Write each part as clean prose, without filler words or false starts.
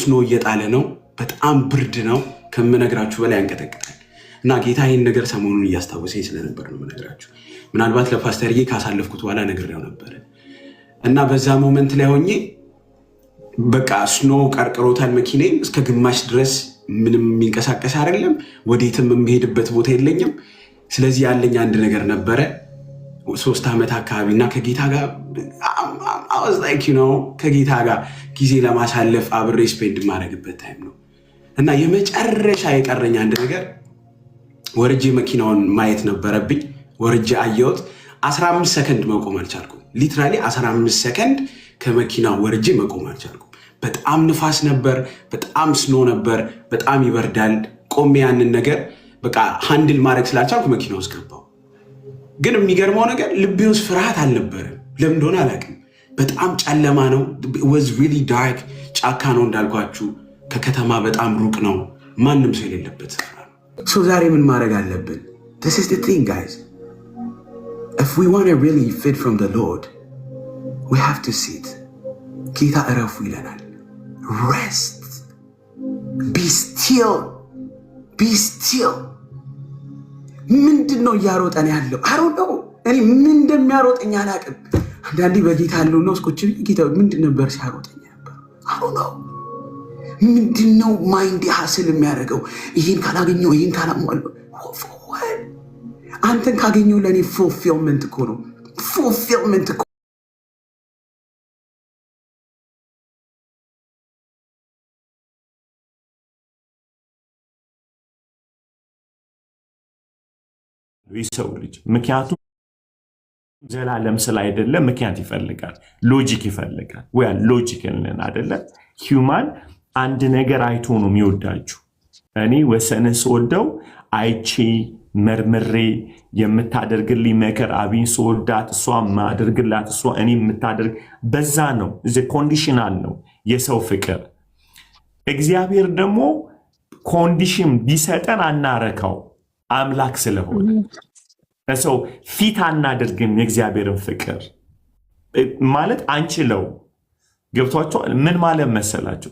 ስኖ እየጣለ ነው። በጣም ብርድ ነው። ከምነግራችሁ በላይ ያንቀጠቅጣል። እና ጌታ ይህን ነገር ሰሞኑን እያስታወሰኝ ስለነበር ነው የምነግራችሁ። ምናልባት ለፓስተርዬ ካሳለፍኩት በኋላ ነግሬው ነበረ እና በዛ ሞመንት ላይ ሆኜ በቃ ስኖ ቀርቅሮታል መኪናዬን እስከ ግማሽ ድረስ ምንም የሚንቀሳቀስ አይደለም። ወዴትም የሚሄድበት ቦታ የለኝም። ስለዚህ ያለኝ አንድ ነገር ነበረ 3 ዓመት አካባቢ እና ከጌታ ጋር ከጌታ ጋር ጊዜ ለማሳለፍ አብሬ ስፔንድ ማድረግበት ታይም ነው እና የመጨረሻ የቀረኝ አንድ ነገር ወርጄ መኪናውን ማየት ነበረብኝ። ወርጄ አየሁት። 15 ሰከንድ መቆም አልቻልኩም። ሊትራሊ 15 ሰከንድ ከመኪናው ወርጄ መቆም አልቻልኩም። በጣም ንፋስ ነበር፣ በጣም ስኖ ነበር፣ በጣም ይበርዳል። ቆሜ ያንን ነገር በቃ ሃንድል ማድረግ ስላልቻልኩ መኪና ውስጥ ገባሁ። ግን የሚገርመው ነገር ልቤ ውስጥ ፍርሃት አልነበረም። ለምን እንደሆነ አላውቅም። በጣም ጨለማ ነው። was really dark። ጫካ ነው እንዳልኳችሁ፣ ከከተማ በጣም ሩቅ ነው። ማንም ሰው የሌለበት ስፍራ ነው። ዛሬ ምን ማድረግ አለብን? This is the thing guys. If we want to really fit from the Lord, we have to sit. ጌታ እረፉ ይለናል። Rest. Be still. Be still. ምንድን ነው እያሮጠን ያለው? I don't know. እኔ ምን እንደሚያሮጠኝ አላውቅም። አንዳንዴ በጌታ ያለው ነው እስኮች ጌታ ምንድን ነበር ሲያሮጠኝ ነበር? I don't know. ምንድን ነው ማይንድ ሀስል የሚያደርገው? ይህን ካላገኘው ይህን ካላሟለው አንተን ካገኘው ለእኔ ፉልፊልመንት እኮ ነው። ፉልፊልመንት እኮ ይሰው ልጅ ምክንያቱም ዘላለም ስላይደለ ምክንያት ይፈልጋል፣ ሎጂክ ይፈልጋል። ወይ ሎጂክ እንልን አይደለ? ሂዩማን አንድ ነገር አይቶ ነው የሚወዳችሁ። እኔ ወሰንህ ስወደው አይቼ መርምሬ የምታደርግልኝ መከር አብኝ ስወዳት እሷ ማደርግላት እሷ እኔ የምታደርግ በዛ ነው። ኮንዲሽናል ነው የሰው ፍቅር። እግዚአብሔር ደግሞ ኮንዲሽን ቢሰጠን አናረካው አምላክ ስለሆነ ሰው ፊት አናደርግም። የእግዚአብሔርን ፍቅር ማለት አንችለው። ገብቷቸዋል? ምን ማለት መሰላችሁ?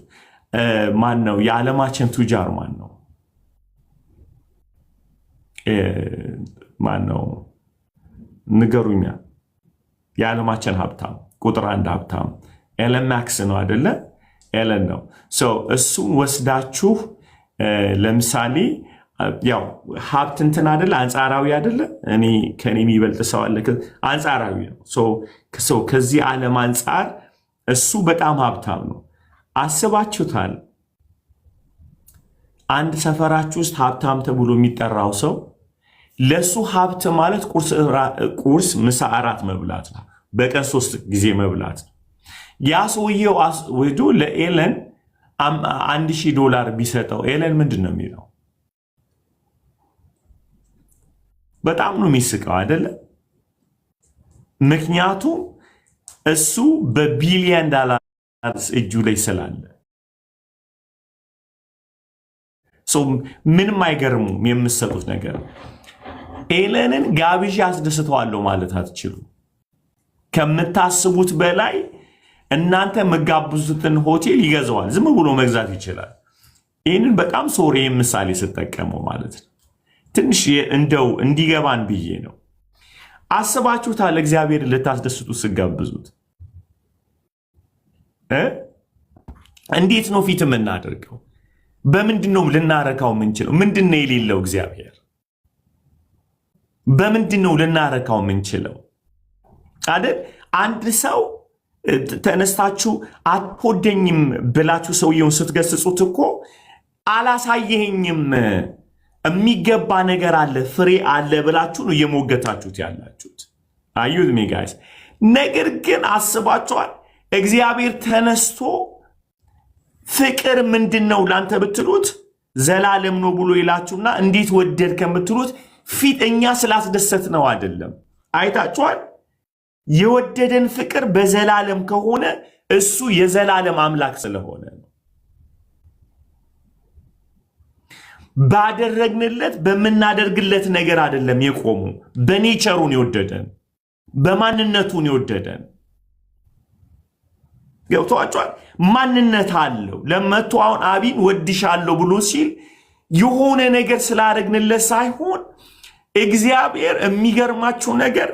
ማን ነው የዓለማችን ቱጃር? ማን ነው? ማን ነው ንገሩኛ። የዓለማችን ሀብታም ቁጥር 1 ሀብታም ኤለን ማክስ ነው አይደለ? ኤለን ነው። እሱን ወስዳችሁ ለምሳሌ ያው ሀብት እንትን አይደለ? አንጻራዊ አይደለ? እኔ ከኔ የሚበልጥ ሰው አለ፣ አንጻራዊ ነው። ከዚህ ዓለም አንጻር እሱ በጣም ሀብታም ነው። አስባችሁታል? አንድ ሰፈራችሁ ውስጥ ሀብታም ተብሎ የሚጠራው ሰው ለሱ ሀብት ማለት ቁርስ፣ ምሳ፣ እራት መብላት ነው። በቀን 3 ጊዜ መብላት ነው። ያ ሰውየው ወዶ ለኤለን $1000 ቢሰጠው ኤለን ምንድን ነው የሚለው? በጣም ነው የሚስቀው አይደለ? ምክንያቱም እሱ በቢሊየን ዶላር እጁ ላይ ስላለ ምንም አይገርሙም የምትሰጡት ነገር። ኤለንን ጋብዣ አስደስተዋለሁ ማለት አትችሉ። ከምታስቡት በላይ እናንተ መጋብዙትን ሆቴል ይገዛዋል። ዝም ብሎ መግዛት ይችላል። ይህንን በጣም ሶሪ ምሳሌ ስጠቀመው ማለት ነው። ትንሽ እንደው እንዲገባን ብዬ ነው። አስባችሁታል? እግዚአብሔር ልታስደስቱ ስጋብዙት እንዴት ነው ፊት የምናደርገው? በምንድን ነው ልናረካው የምንችለው? ምንድን ነው የሌለው እግዚአብሔር? በምንድን ነው ልናረካው የምንችለው አይደል? አንድ ሰው ተነስታችሁ አትወደኝም ብላችሁ ሰውየውን ስትገስጹት እኮ አላሳየኸኝም፣ የሚገባ ነገር አለ፣ ፍሬ አለ ብላችሁ ነው እየሞገታችሁት ያላችሁት። አዩት ሚ ጋይስ። ነገር ግን አስባችኋል? እግዚአብሔር ተነስቶ ፍቅር ምንድን ነው ላንተ ብትሉት ዘላለም ነው ብሎ ይላችሁና እንዴት ወደድ ከምትሉት ፊት እኛ ስላስደሰት ነው አይደለም። አይታችኋል? የወደደን ፍቅር በዘላለም ከሆነ እሱ የዘላለም አምላክ ስለሆነ ነው። ባደረግንለት በምናደርግለት ነገር አይደለም የቆሙ። በኔቸሩን የወደደን፣ በማንነቱን የወደደን። ገብቷቸዋል። ማንነት አለው። ለመቶ አሁን አቢን ወድሻለሁ ብሎ ሲል የሆነ ነገር ስላደረግንለት ሳይሆን እግዚአብሔር የሚገርማችሁ ነገር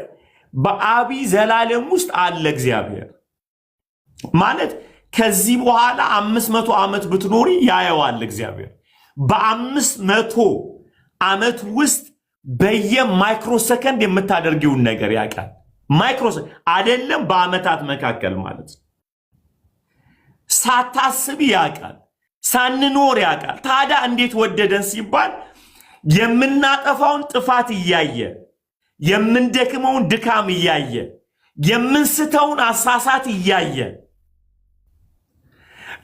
በአቢ ዘላለም ውስጥ አለ። እግዚአብሔር ማለት ከዚህ በኋላ 500 ዓመት ብትኖሪ ያየዋል። እግዚአብሔር በ500 ዓመት ውስጥ በየማይክሮሰከንድ የምታደርጊውን ነገር ያውቃል። ማይክሮሰከንድ አይደለም በዓመታት መካከል ማለት ነው። ሳታስብ ያውቃል፣ ሳንኖር ያውቃል። ታዲያ እንዴት ወደደን ሲባል የምናጠፋውን ጥፋት እያየ የምንደክመውን ድካም እያየ የምንስተውን አሳሳት እያየ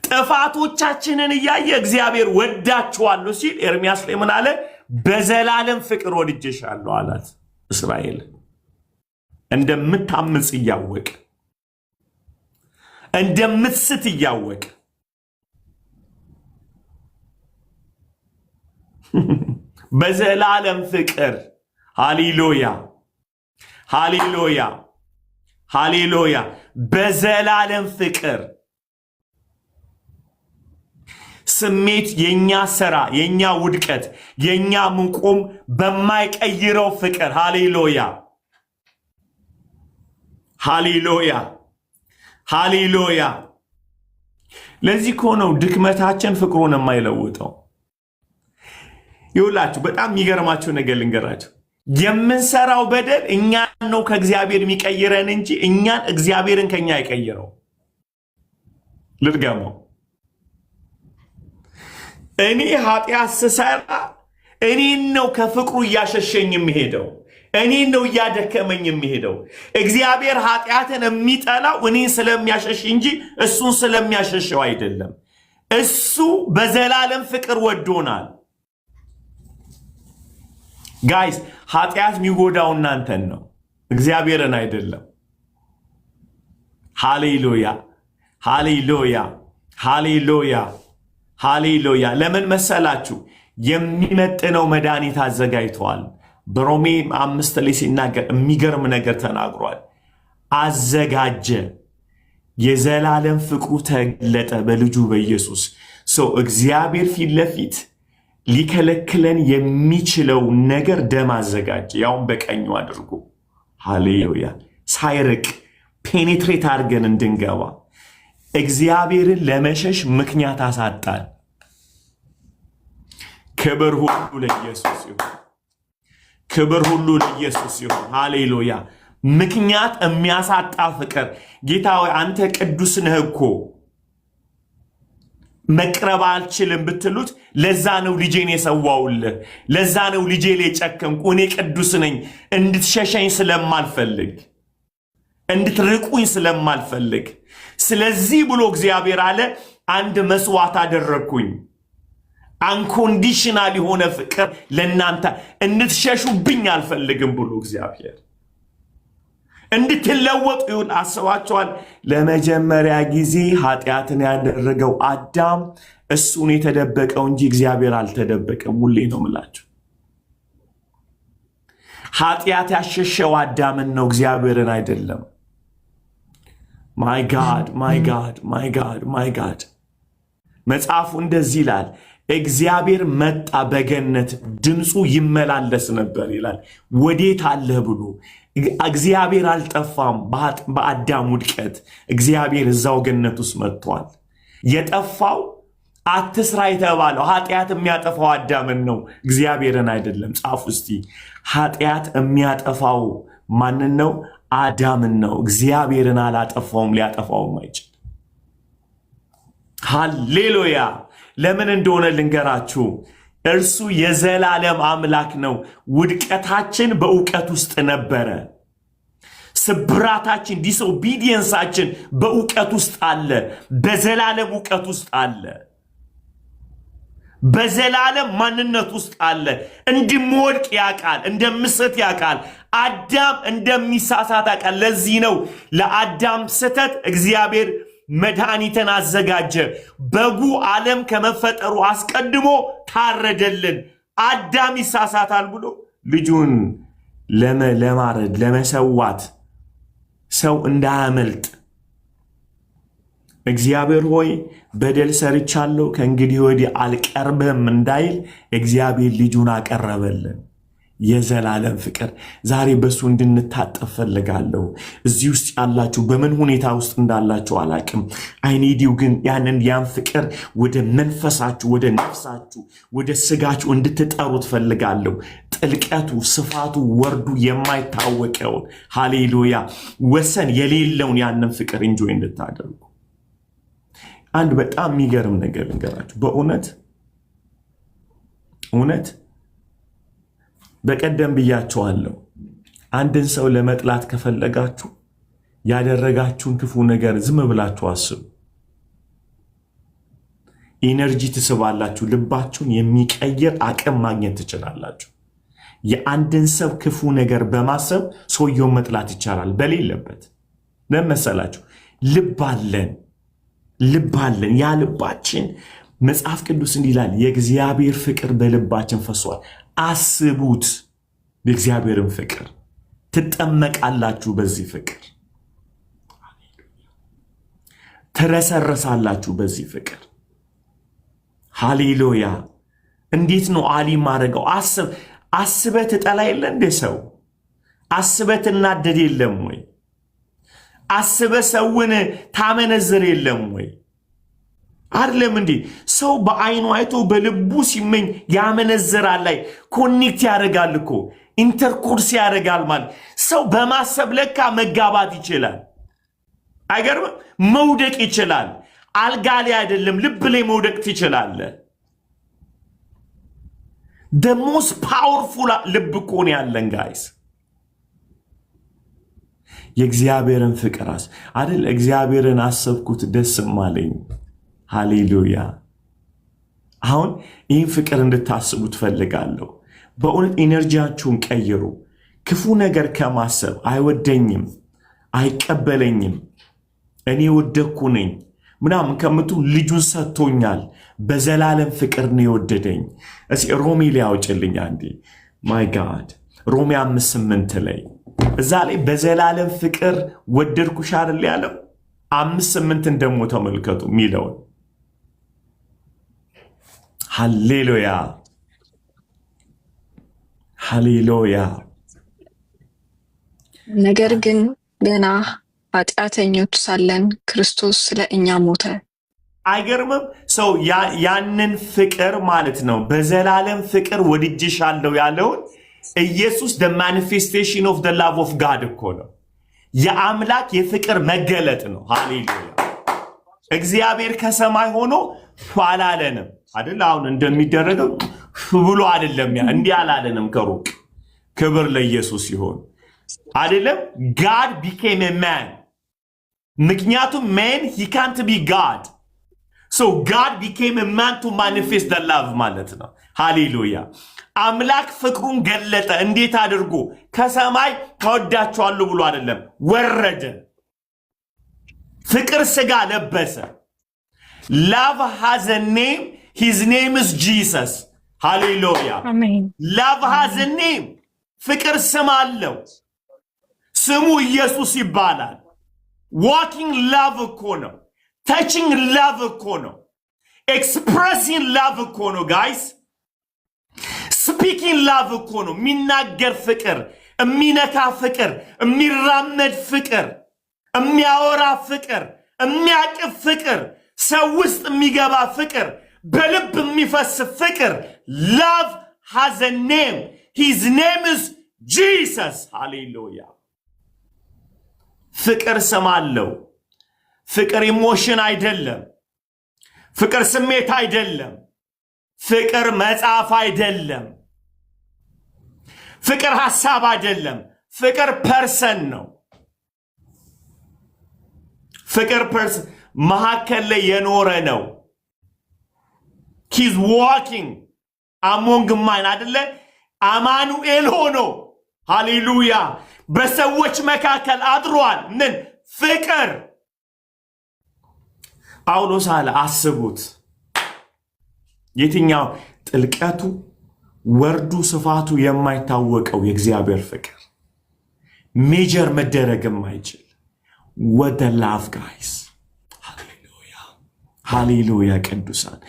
ጥፋቶቻችንን እያየ እግዚአብሔር ወዳችኋለሁ ሲል ኤርምያስ ላይ ምን አለ? በዘላለም ፍቅር ወድጄሻለሁ አላት። እስራኤል እንደምታምጽ እያወቅ እንደምትስት እያወቅ በዘላለም ፍቅር ሃሌሉያ ሃሌሉያ ሃሌሉያ በዘላለም ፍቅር ስሜት የኛ ስራ የኛ ውድቀት የኛ ምንቆም በማይቀይረው ፍቅር ሃሌሉያ ሃሌሉያ ሃሌሉያ። ለዚህ ከሆነው ድክመታችን ፍቅሩን የማይለውጠው። ይውላችሁ በጣም የሚገርማችሁ ነገር ልንገራችሁ። የምንሰራው በደል እኛን ነው ከእግዚአብሔር የሚቀይረን እንጂ እኛን እግዚአብሔርን ከኛ አይቀይረው። ልድገመው። እኔ ኃጢአት ስሰራ እኔን ነው ከፍቅሩ እያሸሸኝ የሚሄደው፣ እኔን ነው እያደከመኝ የሚሄደው። እግዚአብሔር ኃጢአትን የሚጠላው እኔን ስለሚያሸሽ እንጂ እሱን ስለሚያሸሸው አይደለም። እሱ በዘላለም ፍቅር ወዶናል። ጋይስ ኃጢአት የሚጎዳው እናንተን ነው፣ እግዚአብሔርን አይደለም። ሃሌሉያ ሃሌሉያ ሃሌሉያ ሃሌሉያ። ለምን መሰላችሁ? የሚመጥነው መድኃኒት አዘጋጅተዋል። በሮሜ 5 ላይ ሲናገር የሚገርም ነገር ተናግሯል። አዘጋጀ፣ የዘላለም ፍቅሩ ተገለጠ በልጁ በኢየሱስ። እግዚአብሔር ፊት ለፊት ሊከለክለን የሚችለው ነገር ደም አዘጋጀ፣ ያውን በቀኙ አድርጎ። ሃሌሉያ። ሳይርቅ ፔኔትሬት አድርገን እንድንገባ እግዚአብሔርን ለመሸሽ ምክንያት አሳጣን። ክብር ሁሉ ለኢየሱስ ይሁን። ክብር ሁሉ ለኢየሱስ ይሁን። ሃሌሉያ። ምክንያት የሚያሳጣ ፍቅር። ጌታ ሆይ አንተ ቅዱስ ነህ እኮ መቅረብ አልችልም ብትሉት፣ ለዛ ነው ልጄን የሰዋውልህ፣ ለዛ ነው ልጄ ላይ ጨከንኩ። እኔ ቅዱስ ነኝ። እንድትሸሸኝ ስለማልፈልግ፣ እንድትርቁኝ ስለማልፈልግ፣ ስለዚህ ብሎ እግዚአብሔር አለ አንድ መስዋዕት አደረግኩኝ። አንኮንዲሽናል የሆነ ፍቅር ለእናንተ፣ እንድትሸሹብኝ አልፈልግም ብሎ እግዚአብሔር እንድትለወጡ ይሁን። አስባቸዋል። ለመጀመሪያ ጊዜ ኃጢአትን ያደረገው አዳም እሱን የተደበቀው እንጂ እግዚአብሔር አልተደበቀም። ሁሌ ነው ምላቸው። ኃጢአት ያሸሸው አዳምን ነው፣ እግዚአብሔርን አይደለም። ማይ ጋድ ማይ ጋድ ማይ ጋድ ማይ ጋድ። መጽሐፉ እንደዚህ ይላል፣ እግዚአብሔር መጣ በገነት ድምፁ ይመላለስ ነበር ይላል። ወዴት አለህ ብሎ እግዚአብሔር አልጠፋም። በአዳም ውድቀት እግዚአብሔር እዛው ገነት ውስጥ መጥቷል። የጠፋው አትስራ የተባለው ኃጢአት የሚያጠፋው አዳምን ነው፣ እግዚአብሔርን አይደለም። ጻፉ እስቲ። ኃጢአት የሚያጠፋው ማንን ነው? አዳምን ነው። እግዚአብሔርን አላጠፋውም፣ ሊያጠፋውም አይችል። ሃሌሉያ። ለምን እንደሆነ ልንገራችሁ። እርሱ የዘላለም አምላክ ነው። ውድቀታችን በእውቀት ውስጥ ነበረ። ስብራታችን፣ ዲስኦቢዲየንሳችን በእውቀት ውስጥ አለ። በዘላለም እውቀት ውስጥ አለ። በዘላለም ማንነት ውስጥ አለ። እንድምወድቅ ያውቃል፣ እንደምስት ያውቃል። አዳም እንደሚሳሳት ያውቃል። ለዚህ ነው ለአዳም ስተት እግዚአብሔር መድኃኒትን አዘጋጀ። በጉ ዓለም ከመፈጠሩ አስቀድሞ ታረደልን። አዳም ይሳሳታል ብሎ ልጁን ለማረድ ለመሰዋት ሰው እንዳያመልጥ እግዚአብሔር ሆይ በደል ሰርቻለሁ ከእንግዲህ ወዲህ አልቀርብህም እንዳይል እግዚአብሔር ልጁን አቀረበልን። የዘላለም ፍቅር ዛሬ በሱ እንድንታጠብ ፈልጋለሁ። እዚህ ውስጥ ያላችሁ በምን ሁኔታ ውስጥ እንዳላችሁ አላቅም። አይኔዲው ግን ያን ፍቅር ወደ መንፈሳችሁ፣ ወደ ነፍሳችሁ፣ ወደ ስጋችሁ እንድትጠሩት ፈልጋለሁ። ጥልቀቱ፣ ስፋቱ፣ ወርዱ የማይታወቀውን ሃሌሉያ ወሰን የሌለውን ያንን ፍቅር እንጆይ እንድታደርጉ አንድ በጣም የሚገርም ነገር ልንገራችሁ። በእውነት በቀደም ብያቸዋለሁ። አንድን ሰው ለመጥላት ከፈለጋችሁ ያደረጋችሁን ክፉ ነገር ዝም ብላችሁ አስቡ። ኢነርጂ ትስባላችሁ። ልባችሁን የሚቀይር አቅም ማግኘት ትችላላችሁ። የአንድን ሰው ክፉ ነገር በማሰብ ሰውየውን መጥላት ይቻላል። በሌለበት ለመሰላችሁ ልብ አለን። ያ ልባችን መጽሐፍ ቅዱስ እንዲህ ይላል፣ የእግዚአብሔር ፍቅር በልባችን ፈሷል። አስቡት። የእግዚአብሔርን ፍቅር ትጠመቃላችሁ። በዚህ ፍቅር ትረሰረሳላችሁ። በዚህ ፍቅር ሃሌሉያ። እንዴት ነው አሊ ማድረገው? አስበህ ትጠላ የለ እንደ ሰው አስበህ ትናደድ የለም ወይ? አስበህ ሰውን ታመነዝር የለም ወይ? አይደለም እንዴ? ሰው በአይኑ አይቶ በልቡ ሲመኝ ያመነዝራል። ላይ ኮኔክት ያደርጋል እኮ ኢንተርኮርስ ያደርጋል። ማለት ሰው በማሰብ ለካ መጋባት ይችላል። አይገርምም? መውደቅ ይችላል። አልጋ ላይ አይደለም ልብ ላይ መውደቅ ትችላለህ። the most powerful ልብ እኮ ነው ያለን ጋይስ። የእግዚአብሔርን ፍቅር አይደል? እግዚአብሔርን አሰብኩት ደስም አለኝ። ሃሌሉያ። አሁን ይህን ፍቅር እንድታስቡ ትፈልጋለሁ። በእውነት ኢነርጂያችሁን ቀይሩ። ክፉ ነገር ከማሰብ አይወደኝም፣ አይቀበለኝም፣ እኔ ወደኩ ነኝ ምናምን ከምቱ ልጁን ሰጥቶኛል፣ በዘላለም ፍቅር ነው የወደደኝ። እስኪ ሮሜ ላይ አውጭልኝ አንዴ። ማይ ጋድ ሮሜ 5:8 ላይ እዛ ላይ በዘላለም ፍቅር ወደድኩሽ አይደል ያለው? 5:8 ደግሞ ተመልከቱ የሚለውን። ሃሌሉያ ሃሌሉያ። ነገር ግን ገና ኃጢአተኞች ሳለን ክርስቶስ ስለ እኛ ሞተ። አይገርምም? ሰው ያንን ፍቅር ማለት ነው በዘላለም ፍቅር ወድጄሻለሁ ያለውን ኢየሱስ the manifestation of the love of God እኮ ነው። የአምላክ የፍቅር መገለጥ ነው። ሃሌሉያ። እግዚአብሔር ከሰማይ ሆኖ አላለንም አይደል? አሁን እንደሚደረገው ብሎ አይደለም፣ እንዲህ አላለንም ከሩቅ። ክብር ለኢየሱስ ይሁን። አይደለም God became a man። ምክንያቱም man he can't be God, so God became a man to manifest the love ማለት ነው። ሃሌሉያ። አምላክ ፍቅሩን ገለጠ። እንዴት አድርጎ? ከሰማይ ተወዳቸዋለሁ ብሎ አይደለም፣ ወረደ። ፍቅር ስጋ ለበሰ። love has a name, his name is Jesus። ሃሌሉያ። love has a name። ፍቅር ስም አለው፣ ስሙ ኢየሱስ ይባላል። walking love እኮ ነው። touching love እኮ ነው። expressing love እኮ ነው ጋይስ። ስፒኪንግ ላቭ እኮ ነው። የሚናገር ፍቅር፣ የሚነካ ፍቅር፣ የሚራመድ ፍቅር፣ የሚያወራ ፍቅር፣ የሚያቅፍ ፍቅር፣ ሰው ውስጥ የሚገባ ፍቅር፣ በልብ የሚፈስ ፍቅር። ላቭ ሃዝ a name, his name is Jesus። ሃሌሉያ። ፍቅር ስም አለው። ፍቅር ኢሞሽን አይደለም። ፍቅር ስሜት አይደለም። ፍቅር መጽሐፍ አይደለም። ፍቅር ሐሳብ አይደለም። ፍቅር ፐርሰን ነው። ፍቅር ፐርሰን መካከል ላይ የኖረ ነው። he's walking among mine አይደለ? አማኑኤል ሆኖ ሃሌሉያ በሰዎች መካከል አድሯል። ምን ፍቅር! ጳውሎስ አለ አስቡት። የትኛው ጥልቀቱ፣ ወርዱ፣ ስፋቱ የማይታወቀው የእግዚአብሔር ፍቅር ሜጀር መደረግ የማይችል what the love guys። ሃሌሉያ ሃሌሉያ ቅዱሳን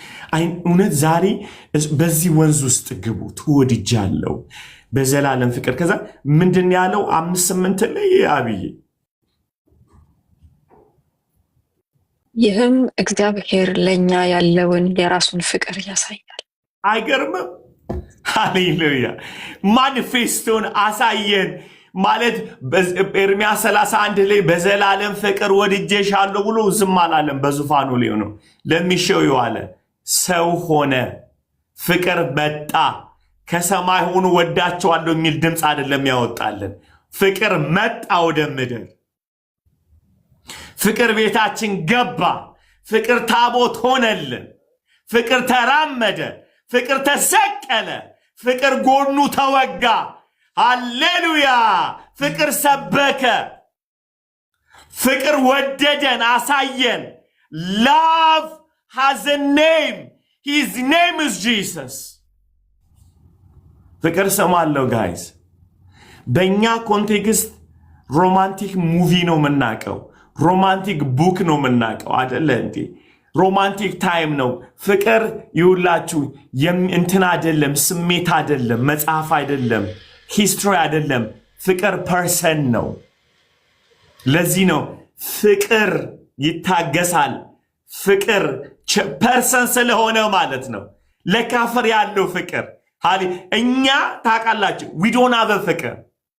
እውነት ዛሬ በዚህ ወንዝ ውስጥ ግቡ ትወድጃለሁ በዘላለም ፍቅር ከዛ ምንድን ያለው 5:8 ላይ አብይ ይህም እግዚአብሔር ለኛ ያለውን የራሱን ፍቅር ያሳያል። አይገርምም? ሃሌሉያ ማኒፌስቶን አሳየን ማለት ኤርምያስ 31 ላይ በዘላለም ፍቅር ወድጄሻለሁ ብሎ ዝም አላለም። በዙፋኑ ላይ ነው ለሚሸው ይዋለ ሰው ሆነ ፍቅር መጣ ከሰማይ ሆኖ ወዳቸዋለሁ የሚል ድምፅ አይደለም ያወጣልን። ፍቅር መጣ ወደ ምድር። ፍቅር ቤታችን ገባ። ፍቅር ታቦት ሆነልን። ፍቅር ተራመደ። ፍቅር ተሰቀለ። ፍቅር ጎኑ ተወጋ። ሃሌሉያ ፍቅር ሰበከ። ፍቅር ወደደን አሳየን። Love has a name. His name is Jesus. ፍቅር ስም አለው ጋይስ። በእኛ ኮንቴክስት ሮማንቲክ ሙቪ ነው የምናውቀው። ሮማንቲክ ቡክ ነው የምናውቀው አይደለ እንዴ? ሮማንቲክ ታይም ነው። ፍቅር ይውላችሁ እንትን አይደለም፣ ስሜት አይደለም፣ መጽሐፍ አይደለም፣ ሂስትሪ አይደለም። ፍቅር ፐርሰን ነው። ለዚህ ነው ፍቅር ይታገሳል። ፍቅር ፐርሰን ስለሆነ ማለት ነው። ለካፈር ያለው ፍቅር እኛ ታውቃላችሁ we don't have a ፍቅር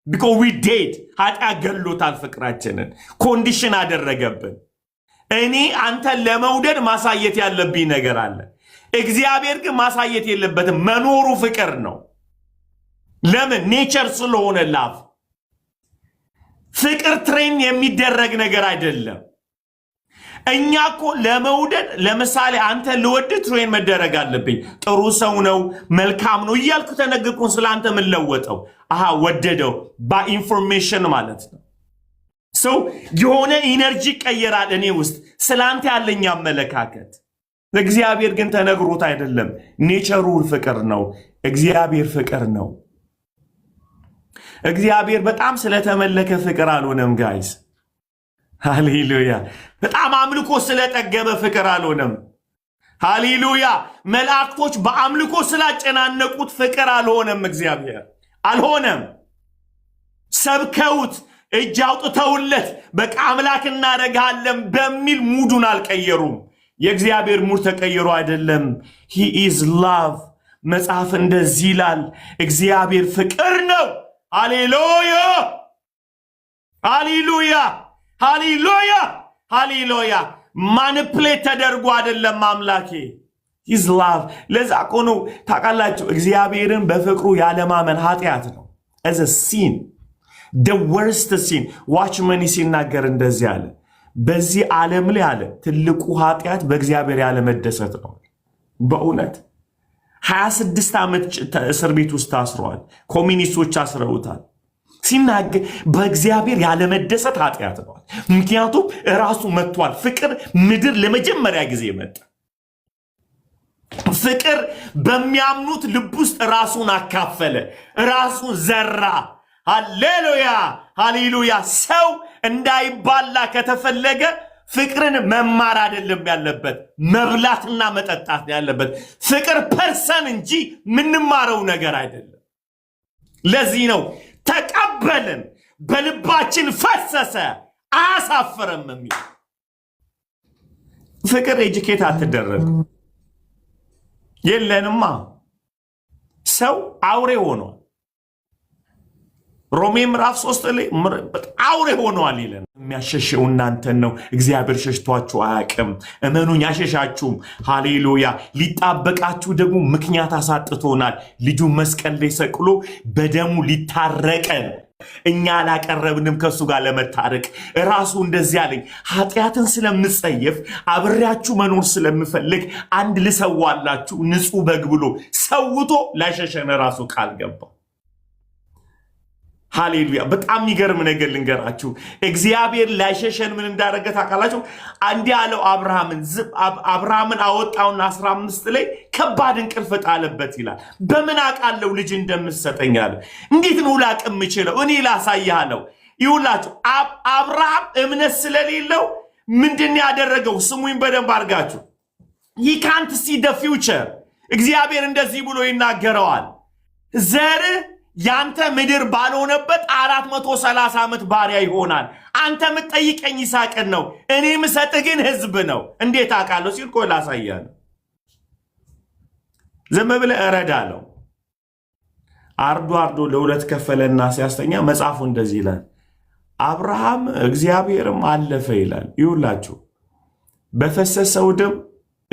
because we date ኃጢአት ገሎታል። ፍቅራችንን ኮንዲሽን አደረገብን። እኔ አንተን ለመውደድ ማሳየት ያለብኝ ነገር አለ። እግዚአብሔር ግን ማሳየት የለበትም። መኖሩ ፍቅር ነው። ለምን? ኔቸር ስለሆነ ላፍ ፍቅር ትሬን የሚደረግ ነገር አይደለም። እኛ እኮ ለመውደድ ለምሳሌ አንተ ልወድ ትሬን መደረግ አለብኝ። ጥሩ ሰው ነው መልካም ነው እያልኩ ተነግርኩን ስለ አንተ ምን ለወጠው? ወደደው በኢንፎርሜሽን ማለት ነው። ሰው የሆነ ኢነርጂ ቀየራል እኔ ውስጥ ስለ አንተ ያለኝ አመለካከት። እግዚአብሔር ግን ተነግሮት አይደለም። ኔቸሩ ፍቅር ነው። እግዚአብሔር ፍቅር ነው። እግዚአብሔር በጣም ስለተመለከ ፍቅር አልሆነም ጋይስ። ሃሌሉያ በጣም አምልኮ ስለጠገበ ፍቅር አልሆነም። ሃሌሉያ መላእክቶች በአምልኮ ስላጨናነቁት ፍቅር አልሆነም። እግዚአብሔር አልሆነም። ሰብከውት እጅ አውጥተውለት በቃ አምላክ እናደርጋለን በሚል ሙዱን አልቀየሩም። የእግዚአብሔር ሙድ ተቀየሩ አይደለም። he is love መጽሐፍ እንደዚህ ይላል። እግዚአብሔር ፍቅር ነው። ሃሌሉያ ሃሌሉያ ሃሌሉያ ሃሌሉያ ማኒፕሌት ተደርጎ አይደለም አምላኬ his love። ለዛ እኮ ነው ታውቃላችሁ እግዚአብሔርን በፍቅሩ ያለማመን ኃጢአት ነው። as a sin the worst sin ዋችመን ሲናገር እንደዚህ አለ። በዚህ ዓለም ላይ አለ ትልቁ ኃጢአት በእግዚአብሔር ያለመደሰት ነው። በእውነት 26 ዓመት እስር ቤት ውስጥ ታስሯል። ኮሚኒስቶች አስረውታል። ሲናገር በእግዚአብሔር ያለመደሰት ኃጢአት ነው። ምክንያቱም ራሱ መጥቷል። ፍቅር ምድር ለመጀመሪያ ጊዜ መጣ። ፍቅር በሚያምኑት ልብ ውስጥ ራሱን አካፈለ፣ ራሱን ዘራ። ሃሌሉያ ሃሌሉያ። ሰው እንዳይባላ ከተፈለገ ፍቅርን መማር አይደለም ያለበት፣ መብላትና መጠጣት ያለበት። ፍቅር ፐርሰን እንጂ ምንማረው ነገር አይደለም። ለዚህ ነው ተቀበልን፣ በልባችን ፈሰሰ፣ አያሳፍርም የሚል። ፍቅር ኤጁኬት አትደረግ የለንማ። ሰው አውሬ ሆኗል። ሮሜ ምዕራፍ 3 ላይ አውሬ ሆኗል ይለን። የሚያሸሸው እናንተን ነው። እግዚአብሔር ሸሽቷችሁ አያውቅም። እመኑኝ አሸሻችሁም። ሃሌሉያ። ሊጣበቃችሁ ደግሞ ምክንያት አሳጥቶናል። ልጁ መስቀል ላይ ሰቅሎ በደሙ ሊታረቀን እኛ አላቀረብንም ከሱ ጋር ለመታረቅ። ራሱ እንደዚህ አለኝ፣ ኃጢአትን ስለምጸየፍ አብሬያችሁ መኖር ስለምፈልግ አንድ ልሰዋላችሁ ንጹሕ በግ ብሎ ሰውቶ ላሸሸን ራሱ ቃል ገባ። ሃሌሉያ። በጣም የሚገርም ነገር ልንገራችሁ። እግዚአብሔር ላይሸሸን ምን እንዳደረገ ታውቃላችሁ? አንድ ያለው አብርሃምን አወጣውና 15 ላይ ከባድ እንቅልፍ ጣለበት ይላል። በምን አውቃለሁ ልጅ እንደምትሰጠኝ አለ። እንዴት ነው ላቅ የምችለው? እኔ ላሳያለሁ። ይውላችሁ አብርሃም እምነት ስለሌለው ምንድን ያደረገው? ስሙኝ በደንብ አድርጋችሁ። he can't see the future እግዚአብሔር እንደዚህ ብሎ ይናገረዋል ዘር ያንተ ምድር ባልሆነበት 430 ዓመት ባሪያ ይሆናል አንተ የምትጠይቀኝ ይስሐቅን ነው እኔ የምሰጥህ ግን ህዝብ ነው እንዴት አውቃለሁ ሲል ቆይ ላሳያለሁ ዝም ብለህ እረዳለሁ አርዶ ለሁለት ከፈለና ሲያስተኛ መጽሐፉ እንደዚህ ይላል አብርሃም እግዚአብሔርም አለፈ ይላል ይውላችሁ በፈሰሰው ደም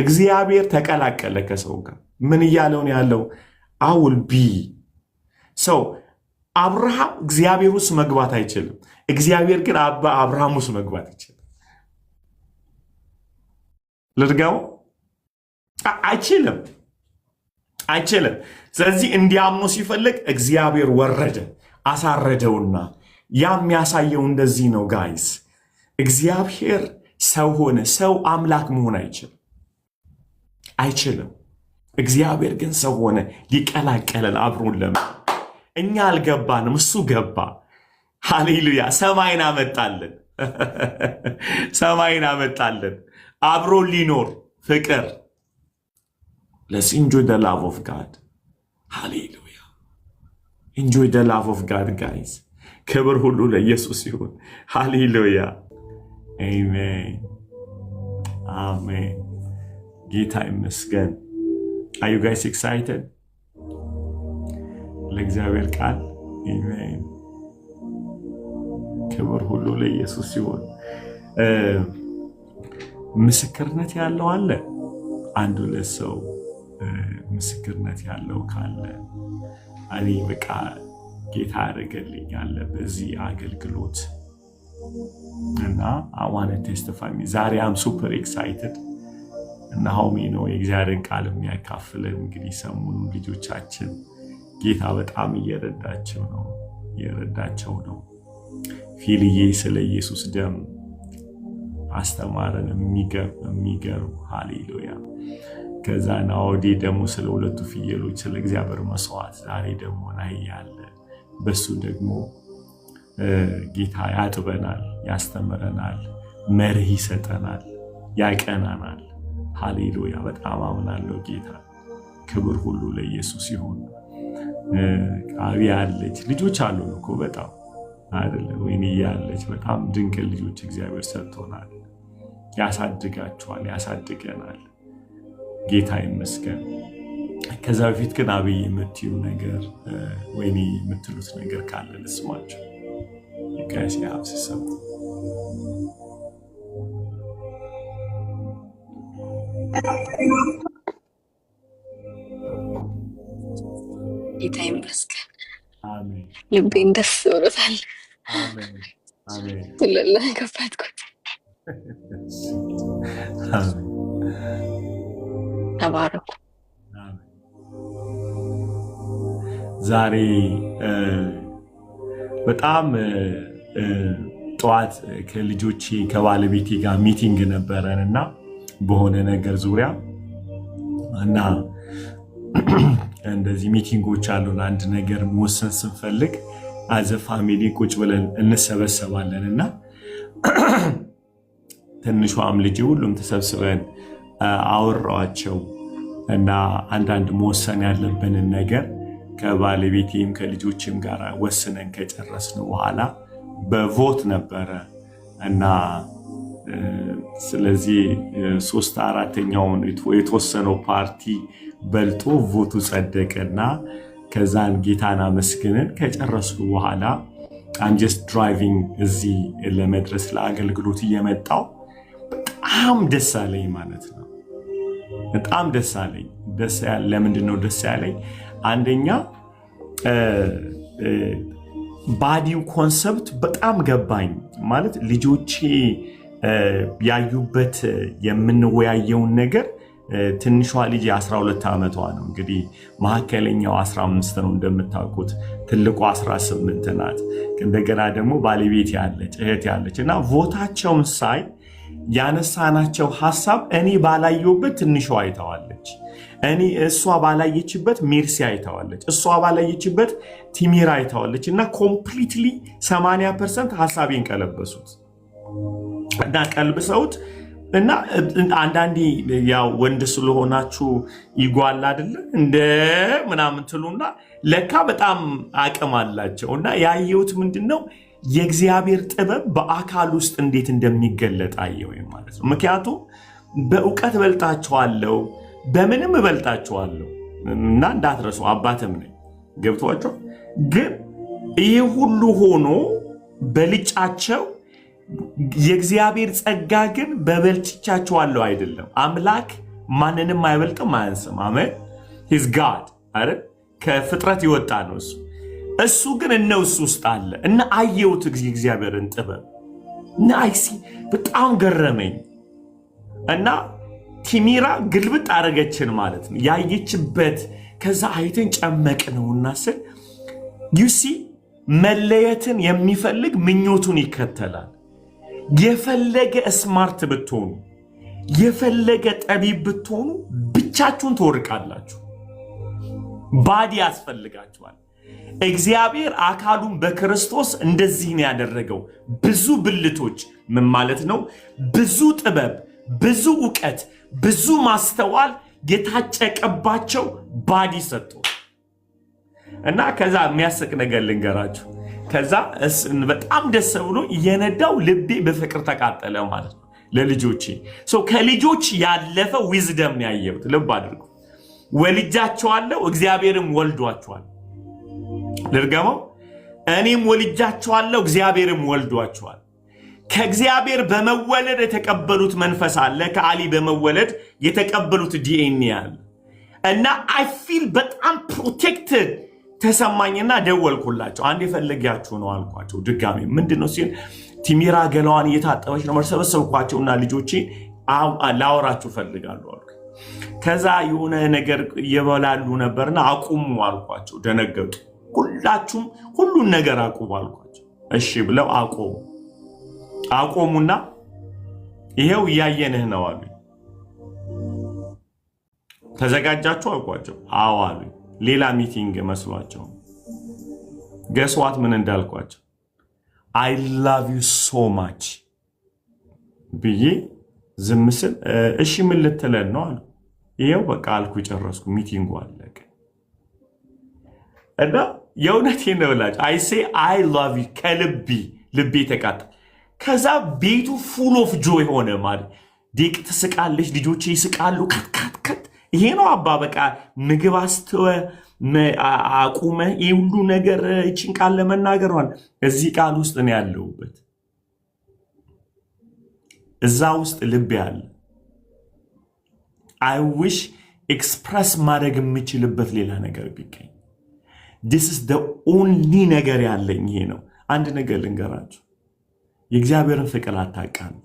እግዚአብሔር ተቀላቀለ ከሰው ጋር ምን ይያለው ነው ያለው አውል ቢ ሰው አብርሃም እግዚአብሔር ውስጥ መግባት አይችልም እግዚአብሔር ግን አብርሃም ውስጥ መግባት ይችላል ለድጋው አይችልም ስለዚህ እንዲያምኑ ሲፈልግ እግዚአብሔር ወረደ አሳረደውና የሚያሳየው እንደዚህ ነው ጋይስ እግዚአብሔር ሰው ሆነ ሰው አምላክ መሆን አይችልም እግዚአብሔር ግን ሰው ሆነ ሊቀላቀለን አብሮን እኛ አልገባንም እሱ ገባ ሃሌሉያ ሰማይን አመጣልን አብሮ ሊኖር ፍቅር let's enjoy the love of God hallelujah enjoy the love of God guys ክብር ሁሉ ለኢየሱስ ይሁን ሃሌሉያ amen ጌታ ይመስገን are you guys excited ለእግዚአብሔር ቃል አሜን ክብር ሁሉ ለኢየሱስ ይሁን ምስክርነት ያለው አለ አንዱ ለሰው ምስክርነት ያለው ካለ እኔ በቃ ጌታ ያደረገልኝ አለ በዚህ አገልግሎት እና I want to testify ዛሬ I'm super excited እና ሆሜ ነው የእግዚአብሔርን ቃል የሚያካፍለን እንግዲህ ሰሞኑን ልጆቻችን ጌታ በጣም እየረዳቸው ነው ፊልዬ ስለ ኢየሱስ ደም አስተማረን የሚገርም ሃሌሉያ ከዛ ናውዲ ደግሞ ስለ ሁለቱ ፍየሎች ስለ እግዚአብሔር መስዋዕት ዛሬ ደግሞ ናያለ በሱ ደግሞ ጌታ ያጥበናል ያስተምረናል መርህ ይሰጠናል ያቀናናል ሃሌሉያ በጣም አምናለሁ ጌታ ክብር ሁሉ ለኢየሱስ ይሁን አቢ ያለች ልጆች አሉ እኮ በጣም አይደለ ወይኔ ያለች በጣም ድንቅ ልጆች እግዚአብሔር ሰጥቶናል ያሳድገናል ጌታ ይመስገን ከዛ በፊት ግን አብይ የምትዩ ነገር ወይኔ የምትሉት ነገር ካለ ልስማችሁ ጋይስ ያብስሰው ጌታ ይመስገን አሜን ልቤን ደስ ብሎታል አሜን ስለላ ከፋትኩት አሜን ተባረኩ ዛሬ በጣም ጠዋት ከልጆቼ ከባለቤቴ ጋር ሚቲንግ ነበረንና በሆነ ነገር ዙሪያ እና እንደዚህ ሚቲንጎች አሉን አንድ ነገር መወሰን ስንፈልግ አዘ ፋሚሊ ቁጭ ብለን እንሰበሰባለንና ትንሿም ልጅ ሁሉም ተሰብስበን አወራቸው እና አንዳንድ መወሰን ያለብንን ነገር ከባለቤቴም ከልጆችም ጋር ወስነን ከጨረስን በኋላ በቮት ነበረ እና ስለዚህ 3/4ኛውን የተወሰነው ፓርቲ በልጦ ቮቱ ጸደቀና ከዛን ጌታን አመስግነን ከጨረስኩ በኋላ I'm just driving እዚህ ለመድረስ ለአገልግሎት እየመጣው በጣም ደስ አለኝ ማለት ነው በጣም ደስ አለኝ ለምንድነው ደስ ያለኝ አንደኛ ባዲው ኮንሰፕት በጣም ገባኝ ማለት ልጆቼ ያዩበት የምንወያየውን ነገር ትንሿ ልጅ 12 ዓመቷ ነው እንግዲህ ማከለኛው 15 ነው እንደምታውቁት ትልቁ 18 ናት እንደገና ደግሞ ባለቤት ያለች እህት ያለችና ቮታቸውን ሳይ ያነሳናቸው ሐሳብ እኔ ባላየሁበት ትንሿ አይተዋለች እኔ እሷ ባላየችበት ሜርሲ አይተዋለች እሷ ባላየችበት ቲሚራ አይተዋለችና ኮምፕሊትሊ 80% ሐሳቤን ቀለበሱት እና ቀልብሰውት እና አንዳንዴ ያው ወንድ ስለሆናችሁ ይጓል አይደለ እንደ ምናምን ትሉና ለካ በጣም አቅም አላቸው። እና ያየሁት ምንድነው የእግዚአብሔር ጥበብ በአካል ውስጥ እንዴት እንደሚገለጥ አየሁ ማለት ነው። ምክንያቱም በእውቀት እበልጣችኋለሁ፣ በምንም እበልጣችኋለሁ እና እንዳትረሱ አባትም ነኝ። ገብቷቸው ግን ይህ ሁሉ ሆኖ በልጫቸው የእግዚአብሔር ጸጋ ግን በበልጭቻቸዋለሁ አይደለም። አምላክ ማንንም አይበልጥም አያንስም። አሜን። ሂዝ ጋድ አይደል? ከፍጥረት ይወጣ ነው እሱ። እሱ ግን እነሱ ውስጥ አለ እና አየሁት እግዚአብሔርን ጥበብ እና አይሲ በጣም ገረመኝ። እና ቲሚራ ግልብጥ አረገችን ማለት ነው ያየችበት። ከዛ አይተን ጨመቅ ነውና ስል ዩሲ መለየትን የሚፈልግ ምኞቱን ይከተላል። የፈለገ ስማርት ብትሆኑ የፈለገ ጠቢብ ብትሆኑ ብቻችሁን ትወርቃላችሁ። ባዲ ያስፈልጋችኋል። እግዚአብሔር አካሉን በክርስቶስ እንደዚህ ነው ያደረገው። ብዙ ብልቶች ምን ማለት ነው? ብዙ ጥበብ፣ ብዙ ዕውቀት፣ ብዙ ማስተዋል የታጨቀባቸው ባዲ ሰጥቶ እና ከዛ የሚያስቅ ነገር ልንገራችሁ። ከዛ በጣም ደስ ብሎ እየነዳው ልቤ በፍቅር ተቃጠለ ማለት ነው ለልጆቼ። ከልጆች ያለፈ ዊዝደም ነው ያየሁት። ልብ አድርጉ። ወልጃቸዋለሁ፣ እግዚአብሔርም ወልዷቸዋል። ልርገመው፣ እኔም ወልጃቸዋለሁ፣ እግዚአብሔርም ወልዷቸዋል። ከእግዚአብሔር በመወለድ የተቀበሉት መንፈስ አለ፣ ከአሊ በመወለድ የተቀበሉት ዲኤንኤ አለ እና አይ ፊል በጣም ፕሮቴክትድ ተሰማኝና ደወልኩላቸው። አንድ የፈለጊያችሁ ነው አልኳቸው። ድጋሚ ምንድነው ሲል ቲሚራ ገላዋን እየታጠበች ነው። ሰበሰብኳቸውና ልጆቼ ላወራችሁ ፈልጋለሁ አልኩ። ከዛ የሆነ ነገር እየበላሉ ነበርና አቁሙ አልኳቸው። ደነገጡ። ሁላችሁም ሁሉን ነገር አቁሙ አልኳቸው። እሺ ብለው አቆሙና ይሄው እያየንህ ነው አሉ። ተዘጋጃችሁ አልኳቸው። አዎ አሉ። ሌላ ሚቲንግ መስሏቸው ገስዋት ምን እንዳልኳቸው I love you so much ብዬ ዝም ስል እሺ ምን ልትለን ነው አሉ። ይሄው በቃ አልኩ፣ ጨረስኩ። ሚቲንጉ አለቀ። እና የእውነቴን ነው እላችሁ I say I love you ልቤ ተቃጠለ። ከዛ ቤቱ ፉል ኦፍ ጆይ ሆነ ማለት ዲቅ ትስቃለች፣ ልጆቼ ይስቃሉ። ከት ይሄ ነው አባ በቃ ምግብ አስተወ አቁመ ይህ ሁሉ ነገር ይህችን ቃል ለመናገር ማለት እዚህ ቃል ውስጥ ነው ያለሁበት። እዛ ውስጥ ልብ ያለ I wish ኤክስፕረስ ማድረግ የምችልበት ሌላ ነገር ቢገኝ this is the only ነገር ያለኝ ይሄ ነው። አንድ ነገር ልንገራችሁ፣ የእግዚአብሔርን ፍቅር አታውቃሉ።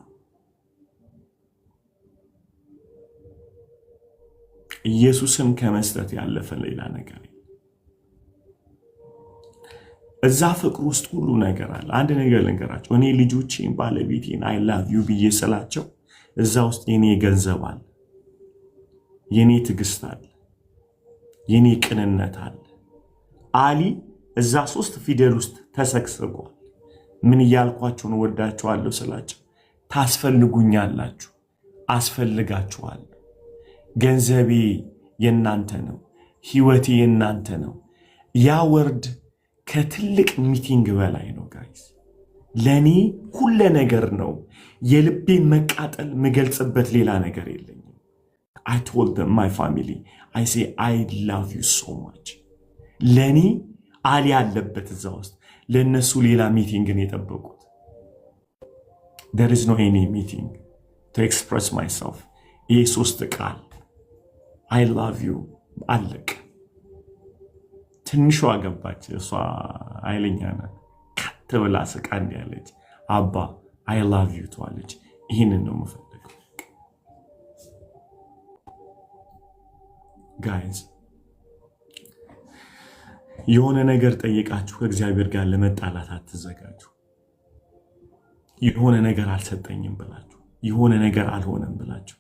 ኢየሱስን ከመስጠት ያለፈ ሌላ ነገር እዛ ፍቅር ውስጥ ሁሉ ነገር አለ። አንድ ነገር ልንገራችሁ፣ እኔ ልጆቼን ባለቤቴን I love you ብዬ ስላቸው እዛ ውስጥ የኔ ገንዘብ አለ፣ የኔ ትዕግስት አለ፣ የኔ ቅንነት አለ። አሊ እዛ 3 ፊደል ውስጥ ተሰግስጓል። ምን እያልኳችሁ ነው? ወዳችኋለሁ ስላቸው ታስፈልጉኛላችሁ፣ አስፈልጋችኋለሁ። ገንዘቤ የናንተ ነው፣ ህይወቴ የናንተ ነው። ያ ወርድ ከትልቅ ሚቲንግ በላይ ነው ጋይስ። ለኔ ሁሉ ነገር ነው። የልቤን መቃጠል ምገልጽበት ሌላ ነገር የለኝም። I told them, my family, I say I love you so much። ለኔ አሊ ያለበት እዛ ውስጥ ለነሱ ሌላ ሚቲንግን የጠበቁት there is no any meeting to express myself። ይሄ 3 ቃል I love you አለቅ። ትንሿ ገባች፣ እሷ ኃይለኛ ናት። ከት ብላ ስቃ እንዲያለች አባ I love you ትዋለች። ይህንን ነው የምፈልገው ጋይዝ። የሆነ ነገር ጠይቃችሁ ከእግዚአብሔር ጋር ለመጣላት አትዘጋጁ። የሆነ ነገር አልሰጠኝም ብላችሁ፣ የሆነ ነገር አልሆነም ብላችሁ፣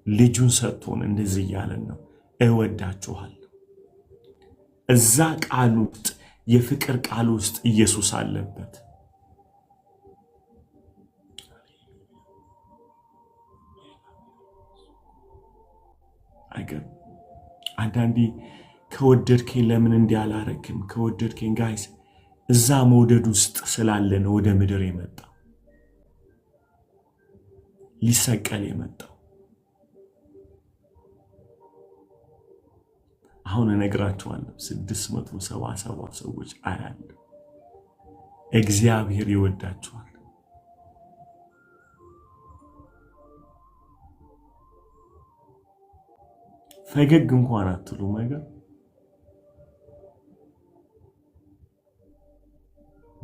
ልጁን ሰጥቶን እንደዚህ እያለን ነው እወዳችኋለሁ። እዛ ቃል ውስጥ የፍቅር ቃል ውስጥ ኢየሱስ አለበት። አይገር አንዳንዴ ከወደድከኝ ለምን እንዲህ አላረክም? ከወደድከኝ ጋይስ እዛ መውደድ ውስጥ ስላለን ወደ ምድር የመጣው ሊሰቀል የመጣው አሁን እነግራችኋለሁ 677 ሰዎች አያለ እግዚአብሔር ይወዳችኋል። ፈገግ እንኳን አትሉ ነገር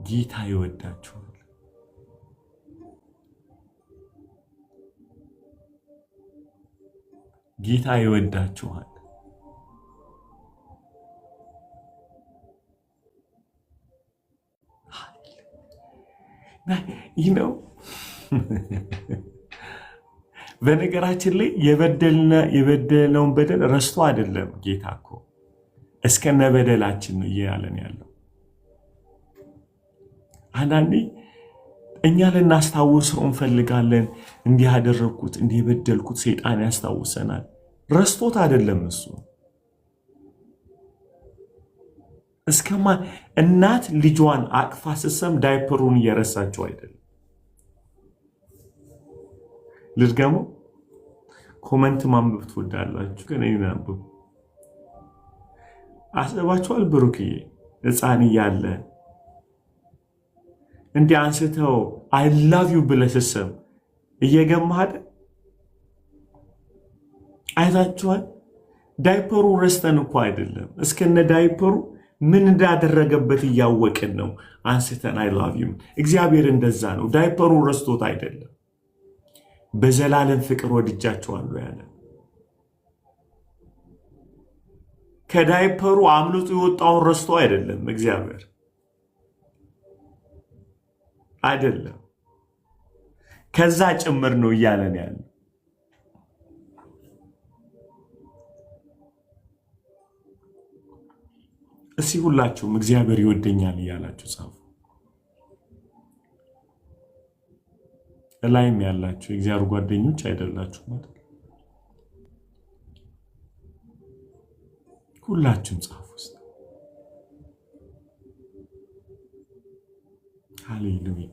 ጌታ ይወዳችኋል። ጌታ ይወዳችኋል። ይህ ነው በነገራችን ላይ የበደልነውን በደል ረስቶ አይደለም ጌታ እኮ እስከነ በደላችን ነው እያለን ያለው። አንዳንዴ እኛ ልናስታውሰው እንፈልጋለን። እንዲህ ያደረግኩት እንዲህ የበደልኩት ሰይጣን ያስታውሰናል። ረስቶት አይደለም እሱ። እስከማ እናት ልጇን አቅፋ ስትስም ዳይፐሩን እየረሳቸው አይደለም። ልድገሙ። ኮመንት ማንበብ ትወዳላችሁ ግን እኔ አንብቡ። አስባችኋል? ብሩክዬ ሕፃን እያለ እንዲህ አንስተው አይ ላቭ ዩ ብለህ ስትስም እየገማህ አይደል? አይታችኋል? ዳይፐሩ ረስተን እኮ አይደለም እስከነ ዳይፐሩ ምን እንዳደረገበት እያወቅን ነው አንስተን አይ ላቭ ዩ። እግዚአብሔር እንደዛ ነው። ዳይፐሩ ረስቶት አይደለም በዘላለም ፍቅር ወድጃቸዋለሁ ያለ። ከዳይፐሩ አምልጦ የወጣውን ረስቶ አይደለም እግዚአብሔር አይደለም፣ ከዛ ጭምር ነው እያለን ያለ። እስኪ ሁላችሁም እግዚአብሔር ይወደኛል እያላችሁ ጻፉ። ላይም ያላችሁ የእግዚአብሔር ጓደኞች አይደላችሁ ማለት ሁላችሁም ጻፉ ውስጥ ሃሌሉያ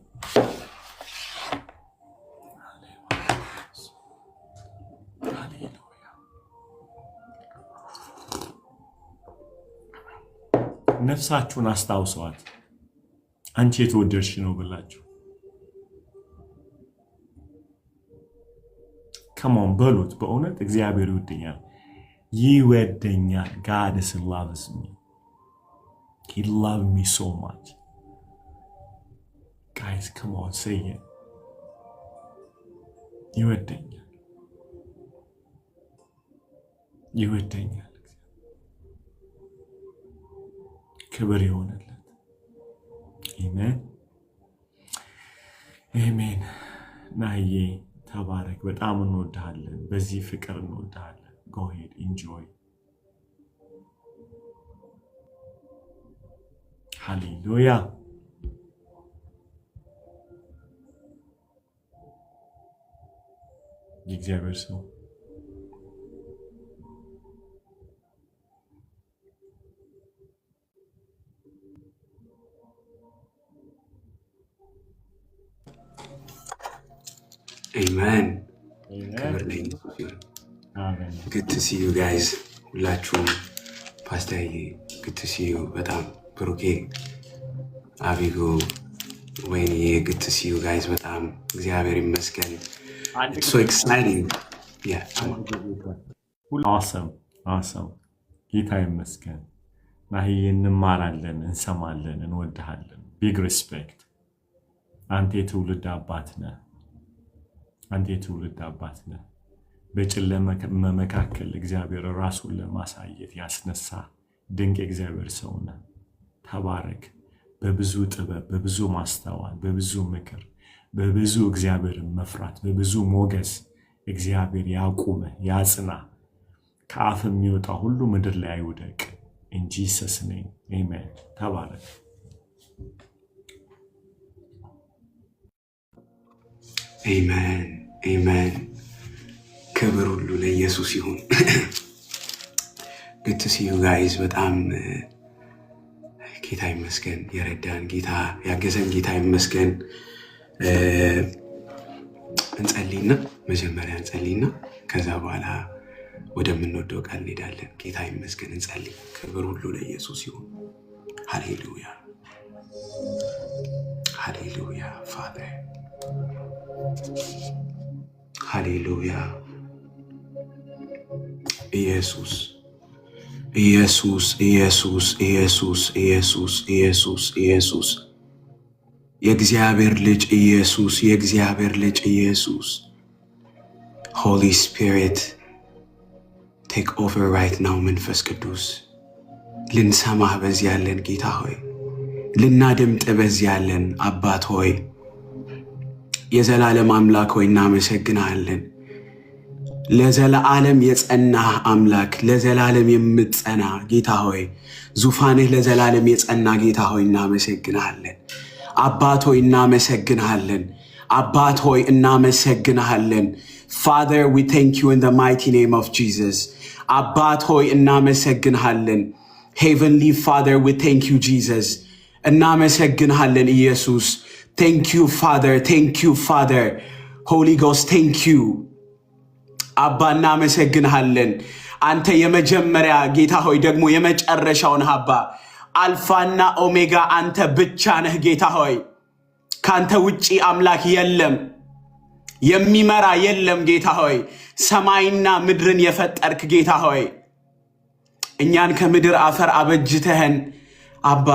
ሃሌሉያ። ነፍሳችሁን አስታውሰዋት አንቺ የተወደድሽ ነው ብላችሁ ከሞን በሉት። በእውነት እግዚአብሔር ይወደኛል ይወደኛል። God loves me. He loved me so much. Guys, come on, say it. ይወደኛል ይወደኛል። ክብር ይሆንለት። አሜን አሜን። ናዬ ተባረክ። በጣም እንወድሃለን። በዚህ ፍቅር እንወድሃለን። Go ahead, enjoy. Hallelujah. የእግዚአብሔር ሰው Amen. Good to see you guys. ሁላችሁም ፓስተርዬ good to see you በጣም ብሩኬ አቢጎ ወይኔ good to see you guys በጣም እግዚአብሔር ይመስገን። It's so exciting. Yeah. Awesome. ጌታ ይመስገን። ናሂ እንማራለን፣ እንሰማለን፣ እንወድሃለን። ቢግ ሪስፔክት። አንተ የትውልድ አባት ነህ። በጨለማ መካከል እግዚአብሔር ራሱን ለማሳየት ያስነሳ ድንቅ እግዚአብሔር ሰው ነህ። ተባረክ። በብዙ ጥበብ፣ በብዙ ማስተዋል፣ በብዙ ምክር፣ በብዙ እግዚአብሔርን መፍራት፣ በብዙ ሞገስ እግዚአብሔር ያቁመ ያጽና። ከአፍ የሚወጣ ሁሉ ምድር ላይ አይውደቅ። In Jesus name, amen. ተባረክ። Amen. ክብር ሁሉ ለኢየሱስ ይሁን። good to see you guys በጣም ጌታ ይመስገን የረዳን ጌታ ያገዘን ጌታ ይመስገን እንጸልይና መጀመሪያ እንጸልይና ከዛ በኋላ ወደምንወደው ቃል እንሄዳለን ጌታ ይመስገን እንጸልይ ክብር ሁሉ ለኢየሱስ ይሁን ሃሌሉያ ሃሌሉያ ፋዘር ሃሌሉያ ኢየሱስ ኢየሱስ ኢየሱስ ኢየሱስ ኢየሱስ ኢየሱስ ኢየሱስ የእግዚአብሔር ልጅ ኢየሱስ የእግዚአብሔር ልጅ ኢየሱስ Holy Spirit take over right now መንፈስ ቅዱስ ልንሰማህ በዚህ ያለን ጌታ ሆይ ልናደምጥ በዚህ ያለን አባት ሆይ የዘላለም አምላክ ሆይ እናመሰግናለን ለዘላለም የጸናህ አምላክ ለዘላለም የምትጸና ጌታ ሆይ ዙፋንህ ለዘላለም የጸና ጌታ ሆይ እናመሰግናለን አባት ሆይ እናመሰግናለን አባት ሆይ እናመሰግናለን Father we thank you in the mighty name of Jesus አባት ሆይ እናመሰግናለን Heavenly Father we thank you Jesus እናመሰግናለን ኢየሱስ thank you Father Holy Ghost thank you አባ እናመሰግናለን አንተ የመጀመሪያ ጌታ ሆይ ደግሞ የመጨረሻው ነህ አባ አልፋና ኦሜጋ አንተ ብቻ ነህ ጌታ ሆይ ካንተ ውጪ አምላክ የለም የሚመራ የለም ጌታ ሆይ ሰማይና ምድርን የፈጠርክ ጌታ ሆይ እኛን ከምድር አፈር አበጅተህን አባ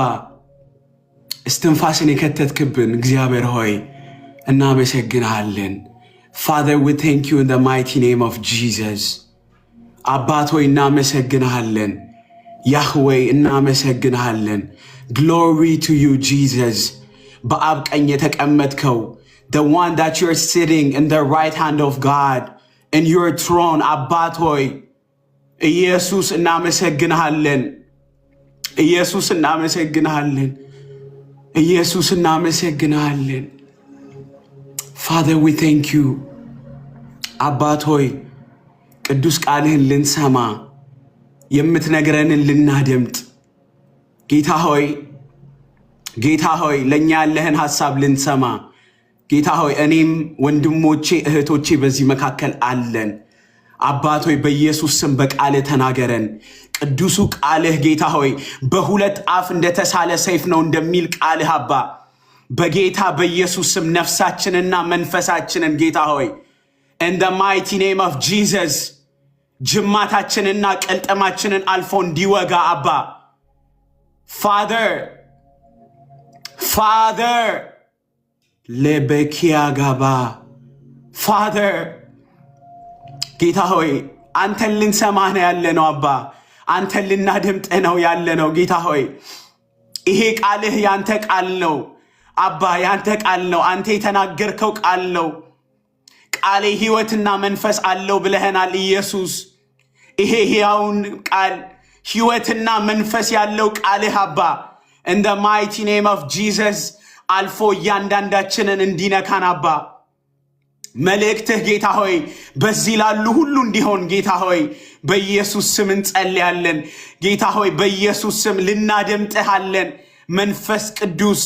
እስትንፋስን የከተትክብን እግዚአብሔር ሆይ እናመሰግናለን Father we thank you in the mighty name of Jesus አባት ሆይ እናመሰግናለን Yahweh እናመሰግናለን Glory to you Jesus በአብ ቀኝ የተቀመጥከው the one that you're sitting in the right hand of God in your throne አባት ሆይ ኢየሱስ እናመሰግናለን ኢየሱስ እናመሰግናለን ኢየሱስ እናመሰግናለን Father we thank you አባት ሆይ ቅዱስ ቃልህን ልንሰማ የምትነግረንን ልናደምጥ ጌታ ሆይ ለኛ ያለህን ሐሳብ ልንሰማ ጌታ ሆይ እኔም ወንድሞቼ እህቶቼ በዚህ መካከል አለን አባት ሆይ በኢየሱስ ስም በቃልህ ተናገረን ቅዱሱ ቃልህ ጌታ ሆይ በሁለት አፍ እንደተሳለ ሰይፍ ነው እንደሚል ቃልህ አባ በጌታ በኢየሱስ ስም ነፍሳችንና መንፈሳችንን ጌታ ሆይ in the mighty name of Jesus ጅማታችንና ቀልጠማችንን አልፎ እንዲወጋ አባ Father ለበኪያ ጋባ Father ጌታ ሆይ አንተን ልንሰማህ ነው ያለነው አባ አንተን ልናደምጥህ ነው ያለነው ጌታ ሆይ ይሄ ቃልህ ያንተ ቃል ነው አባ ያንተ ቃል ነው አንተ የተናገርከው ቃል ነው ቃሌ ሕይወትና መንፈስ አለው ብለህናል ኢየሱስ ይሄ ሕያውን ቃል ሕይወትና መንፈስ ያለው ቃልህ አባ in the mighty name of Jesus አልፎ እያንዳንዳችንን እንዲነካን አባ መልእክትህ ጌታ ሆይ በዚህ ላሉ ሁሉ እንዲሆን ጌታ ሆይ በኢየሱስ ስም እንጸልያለን ጌታ ሆይ በኢየሱስ ስም ልናደምጥሃለን መንፈስ ቅዱስ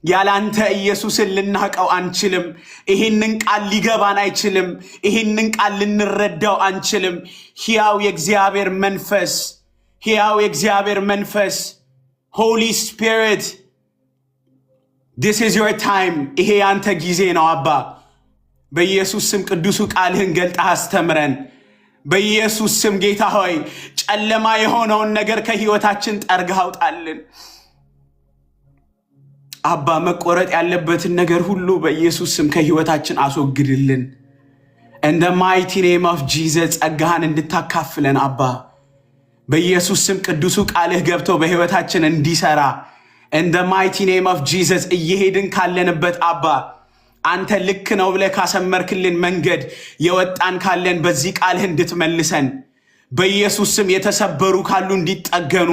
ያላንተ ኢየሱስን ልናቀው አንችልም ይሄንን ቃል ሊገባን አይችልም ይሄንን ቃል ልንረዳው አንችልም ሕያው የእግዚአብሔር መንፈስ Holy Spirit this is your time ይሄ ያንተ ጊዜ ነው አባ በኢየሱስ ስም ቅዱሱ ቃልህን ገልጠህ አስተምረን በኢየሱስ ስም ጌታ ሆይ ጨለማ የሆነውን ነገር ከሕይወታችን ጠርገህ አውጣልን አባ መቆረጥ ያለበትን ነገር ሁሉ በኢየሱስ ስም ከሕይወታችን አስወግድልን in the mighty name of Jesus ጸጋህን እንድታካፍለን አባ በኢየሱስ ስም ቅዱሱ ቃልህ ገብቶ በሕይወታችን እንዲሰራ in the mighty name of Jesus እየሄድን ካለንበት አባ አንተ ልክ ነው ብለህ ካሰመርክልን መንገድ የወጣን ካለን በዚህ ቃልህ እንድትመልሰን በኢየሱስ ስም የተሰበሩ ካሉ እንዲጠገኑ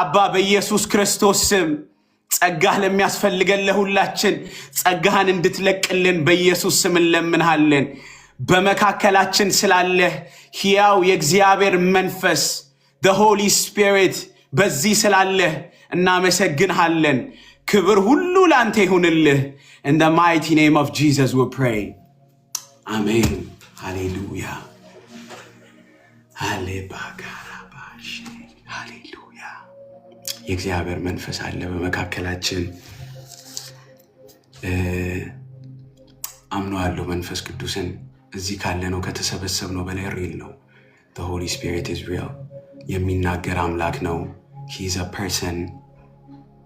አባ በኢየሱስ ክርስቶስ ስም ጸጋህ ለሚያስፈልገን ለሁላችን ጸጋህን እንድትለቅልን በኢየሱስ ስም እንለምንሃለን በመካከላችን ስላለህ ሕያው የእግዚአብሔር መንፈስ the Holy Spirit በዚህ ስላለህ እናመሰግንሃለን። ክብር ሁሉ ላንተ ይሁንልህ። In the mighty name of Jesus we pray. Amen. Hallelujah. Hallelujah. የእግዚአብሔር መንፈስ አለ በመካከላችን። አምነዋለሁ መንፈስ ቅዱስን እዚህ ካለ ነው ከተሰበሰብነው በላይ ሪል ነው። The Holy Spirit is real. የሚናገር አምላክ ነው። He is a person.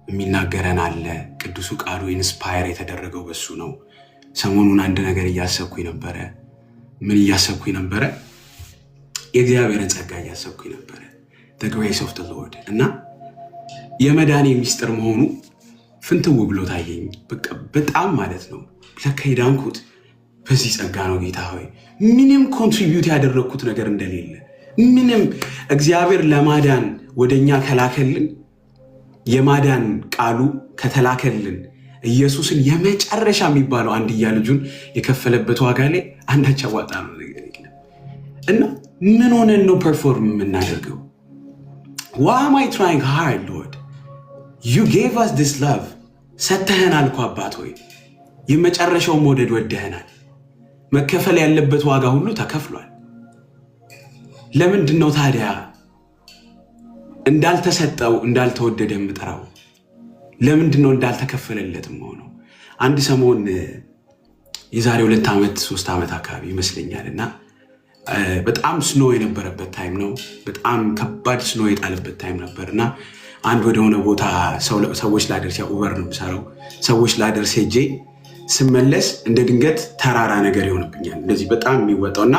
የሚናገረን አለ። ቅዱሱ ቃሉ ኢንስፓየር የተደረገው በሱ ነው። ሰሞኑን አንድ ነገር እያሰብኩኝ ነበረ። ምን እያሰብኩኝ ነበረ? የእግዚአብሔርን ጸጋ እያሰብኩኝ ነበረ። The grace of the Lord እና የመዳኔ ሚስጥር መሆኑ ፍንትው ብሎ ታየኝ። በጣም ማለት ነው። ለካ የዳንኩት በዚህ ጸጋ ነው። ጌታ ሆይ ምንም ኮንትሪቢዩት ያደረኩት ነገር እንደሌለ ምንም እግዚአብሔር ለማዳን ወደኛ ከላከልን የማዳን ቃሉ ከተላከልን ኢየሱስን የመጨረሻ የሚባለው አንድያ ልጁን የከፈለበት ዋጋ ላይ አንዳች አዋጣ ነው ነገር የለም። እና ምን ሆነን ነው ፐርፎርም የምናደርገው? Why am I trying hard, Lord? You gave us this love. ሰተኸናል እኮ አባት ሆይ የመጨረሻው መውደድ ወደኸናል። መከፈል ያለበት ዋጋ ሁሉ ተከፍሏል። ለምንድን ነው ታዲያ እንዳልተሰጠው እንዳልተወደደ የምጠራው? ለምንድን ነው እንዳልተከፈለለትም ሆነው? አንድ ሰሞን የዛሬ 2 ዓመት 3 ዓመት አካባቢ ይመስለኛልና በጣም ስኖ የነበረበት ታይም ነው። በጣም ከባድ ስኖ የጣለበት ታይም ነበርና አንድ ወደሆነ ቦታ ሰዎች ላደርስ ኡበር ነው የምሰራው። ሰዎች ላደርስ ሄጄ ስመለስ እንደ ድንገት ተራራ ነገር ይሆንብኛል። እንደዚህ በጣም የሚወጣውና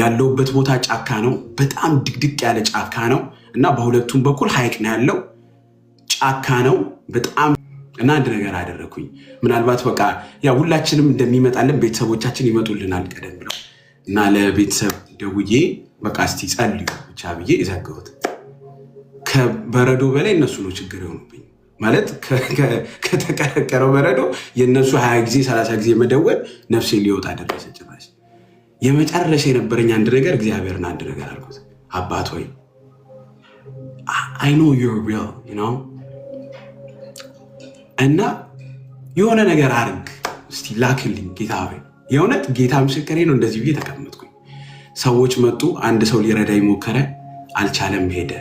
ያለውበት ቦታ ጫካ ነው። በጣም ድቅድቅ ያለ ጫካ ነው እና በሁለቱም በኩል ሐይቅ ነው ያለው። ጫካ ነው በጣም እና አንድ ነገር አደረኩኝ። ምናልባት በቃ ያ ሁላችንም እንደሚመጣልን ቤተሰቦቻችን ይመጡልናል ቀደም ብለው እና ለቤተሰብ ደውዬ በቃ እስቲ ጸልዩ ብቻ ብዬ ዘጋሁት። ከበረዶ በላይ እነሱ ነው ችግር የሆኑብኝ። ማለት ከተቀረቀረው በረዶ የነሱ 20 ጊዜ 30 ጊዜ መደወል ነፍሴ ሊወጣ ደረሰ። ጭራሽ የመጨረሻ የነበረኝ አንድ ነገር እግዚአብሔርን አንድ ነገር አልኩት። አባት ሆይ I know you're real, you know? እና የሆነ ነገር አርግ እስቲ ላክልኝ ጌታ ሆይ። የእውነት ጌታ ምስክሬ ነው። እንደዚህ ብዬ ተቀመጥኩኝ። ሰዎች መጡ። አንድ ሰው ሊረዳ ይሞከረ፣ አልቻለም፣ ሄደ።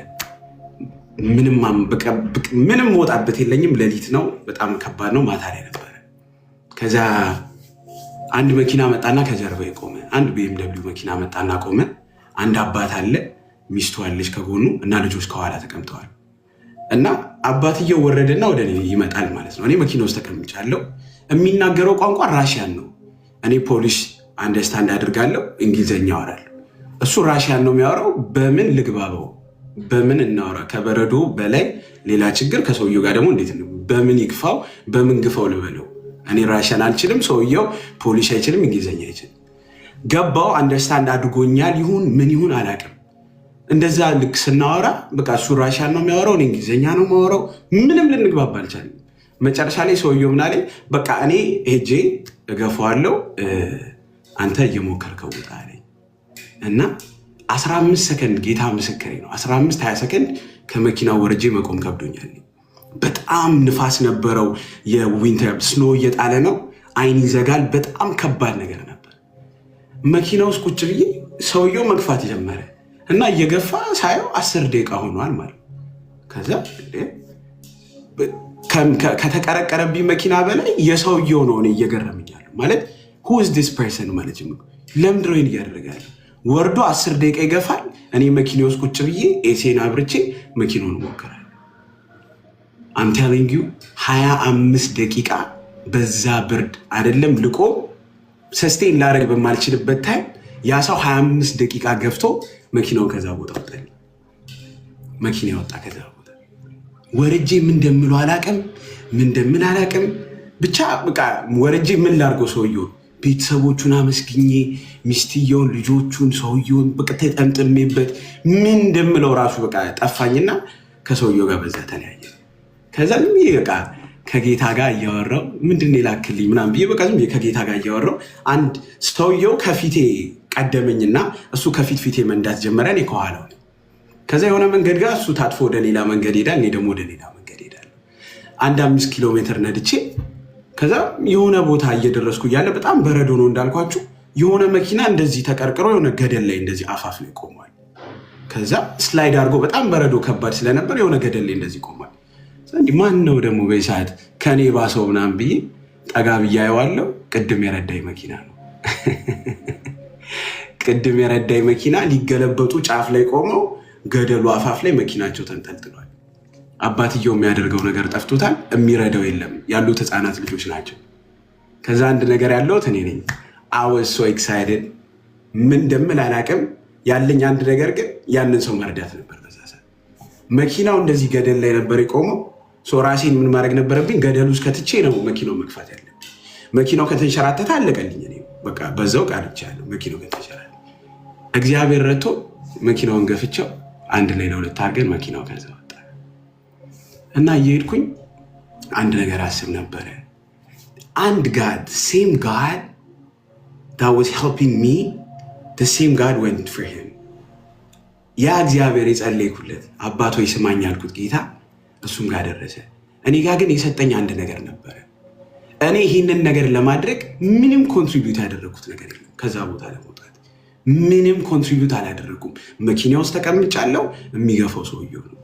ምንም ወጣበት የለኝም። ሌሊት ነው፣ በጣም ከባድ ነው። ማታ ላይ ነበረ። ከዛ አንድ መኪና መጣና ከጀርባ ቆመ። አንድ BMW መኪና መጣና ቆመ። አንድ አባት አለ፣ ሚስቱ አለች ከጎኑ እና ልጆች ከኋላ ተቀምጠዋል። እና አባትየው ወረደና ወደ እኔ ይመጣል ማለት ነው። እኔ መኪና ውስጥ ተቀምጫለሁ። የሚናገረው ቋንቋ ራሽያን ነው። እኔ ፖሊሽ አንደርስታንድ አድርጋለሁ፣ እንግሊዘኛ አወራለሁ። እሱ ራሽያን ነው የሚያወራው። በምን ልግባበው? በምን እናወራ? ከበረዶ በላይ ሌላ ችግር። ከሰውየው ጋር ደግሞ እንዴት ነው? በምን ይግፋው? በምን ግፋው ልበለው? እኔ ራሽያን አልችልም፣ ሰውየው ፖሊሽ አይችልም፣ እንግሊዘኛ አይችልም። ገባው። አንደርስታንድ አድርጎኛል። ይሁን ምን ይሁን አላውቅም። እንደዛ ልክ ስናወራ በቃ እሱ ራሽያን ነው የሚያወራው፣ እኔ እንግሊዘኛ ነው የማወራው። ምንም ልንግባባ አልቻልንም። መጨረሻ ላይ ሰውየው ምን አለኝ፣ በቃ እኔ ሄጄ እገፋዋለሁ፣ አንተ እየሞከርከው ውጣ አለኝ። እና 15 ሰከንድ ጌታ ምስክሬ ነው፣ 15-20 ሰከንድ ከመኪናው ወርጄ መቆም ከብዶኛል። በጣም ንፋስ ነበረው፣ የዊንተር ስኖ እየጣለ ነው፣ አይን ይዘጋል። በጣም ከባድ ነገር ነበር። መኪና ውስጥ ቁጭ ብዬ ሰውየው መግፋት ጀመረ እና እየገፋ ሳየው 10 ደቂቃ ሆኗል ማለት። ከዛ ከተቀረቀረብኝ መኪና በላይ የሰውየው ነው እኔ እየገረመኛለሁ ማለት who is this person ማለት ነው። ለምንድን ነው እያደረገ ያለው? ወርዶ 10 ደቂቃ ይገፋል። እኔ መኪና ውስጥ ቁጭ ብዬ ኤሴን አብርቼ መኪናውን ሞከራለሁ። I'm telling you 25 ደቂቃ በዛ ብርድ አይደለም ልቆ ሰስቴን ላረግ በማልችልበት ታይም ያ ሰው 25 ደቂቃ ገፍቶ መኪናው ከዛ ቦታ ወጣ። መኪና ወጣ ከዛ ቦታ። ወርጄ ምን እንደምለው አላውቅም፣ ምን እንደምን አላውቅም። ብቻ በቃ ወርጄ ምን ላርገው? ሰውየው ቤተሰቦቹን አመስግኜ ሚስትየውን፣ ልጆቹን፣ ሰውየውን በቃ ተጠምጥሜበት ምን እንደምለው ራሱ በቃ ጠፋኝና ከሰውየው ጋር በዛ ተለያየ። ከዛ በቃ ከጌታ ጋር እያወራው ምንድን ላክልኝ ምናምን ብዬ በቃ ዝም ከጌታ ጋር እያወራው አንድ ሰውየው ከፊቴ ቀደመኝና እሱ ከፊት ፊቴ መንዳት ጀመረ። እኔ ከኋላው ከዛ የሆነ መንገድ ጋር እሱ ታጥፎ ወደ ሌላ መንገድ ሄዳል፣ እኔ ደግሞ ወደ ሌላ መንገድ ሄዳል። አንድ 5 ኪሎ ሜትር ነድቼ ከዛ የሆነ ቦታ እየደረስኩ እያለ በጣም በረዶ ነው እንዳልኳችሁ። የሆነ መኪና እንደዚህ ተቀርቅሮ የሆነ ገደል ላይ እንደዚህ አፋፍ ላይ ቆሟል። ከዛ ስላይድ አድርጎ በጣም በረዶ ከባድ ስለነበር የሆነ ገደል ላይ እንደዚህ ቆሟል። ማን ነው ደግሞ በሰዓት ከኔ ባሰው ምናምን ብዬ ጠጋ ብዬ አየዋለሁ። ቅድም የረዳኝ መኪና ነው። ቅድም የረዳኝ መኪና ሊገለበጡ ጫፍ ላይ ቆመው ገደሉ አፋፍ ላይ መኪናቸው ተንጠልጥሏል። አባትየው የሚያደርገው ነገር ጠፍቶታል። የሚረዳው የለም። ያሉት ህፃናት ልጆች ናቸው። ከዛ አንድ ነገር ያለሁት እኔ ነኝ። I was so excited። ምን እንደምል አላውቅም። ያለኝ አንድ ነገር ግን ያንን ሰው መርዳት ነበር። በዛ ሰዓት መኪናው እንደዚህ ገደል ላይ ነበር የቆመው። ራሴን ምን ማድረግ ነበረብኝ? ገደሉ ውስጥ ከትቼ ነው መኪናው መግፋት ያለብኝ። መኪናው ከተንሸራተተ አለቀልኝ። እኔ በቃ በዛው ቃልቻለሁ። መኪናው ከተንሸራተተ እግዚአብሔር ረድቶ መኪናውን ገፍቼው አንድ ላይ ለሁለት አድርገን መኪናው ከዛ ወጣ እና እየሄድኩኝ አንድ ነገር አስብ ነበረ። አንድ ጋድ ሴም ጋድ that was helping me, the same God went for him። ያ እግዚአብሔር የጸለይኩለት አባቶ ይስማኝ ያልኩት ጌታ እሱም ጋር ደረሰ። እኔ ጋር ግን የሰጠኝ አንድ ነገር ነበረ። እኔ ይህንን ነገር ለማድረግ ምንም ኮንትሪቢዩት ያደረኩት ነገር የለም። ከዛ ቦታ ለመውጣት ምንም ኮንትሪቢዩት አላደረኩም። መኪና ውስጥ ተቀምጫለሁ። የሚገፋው ሰውየው ነው።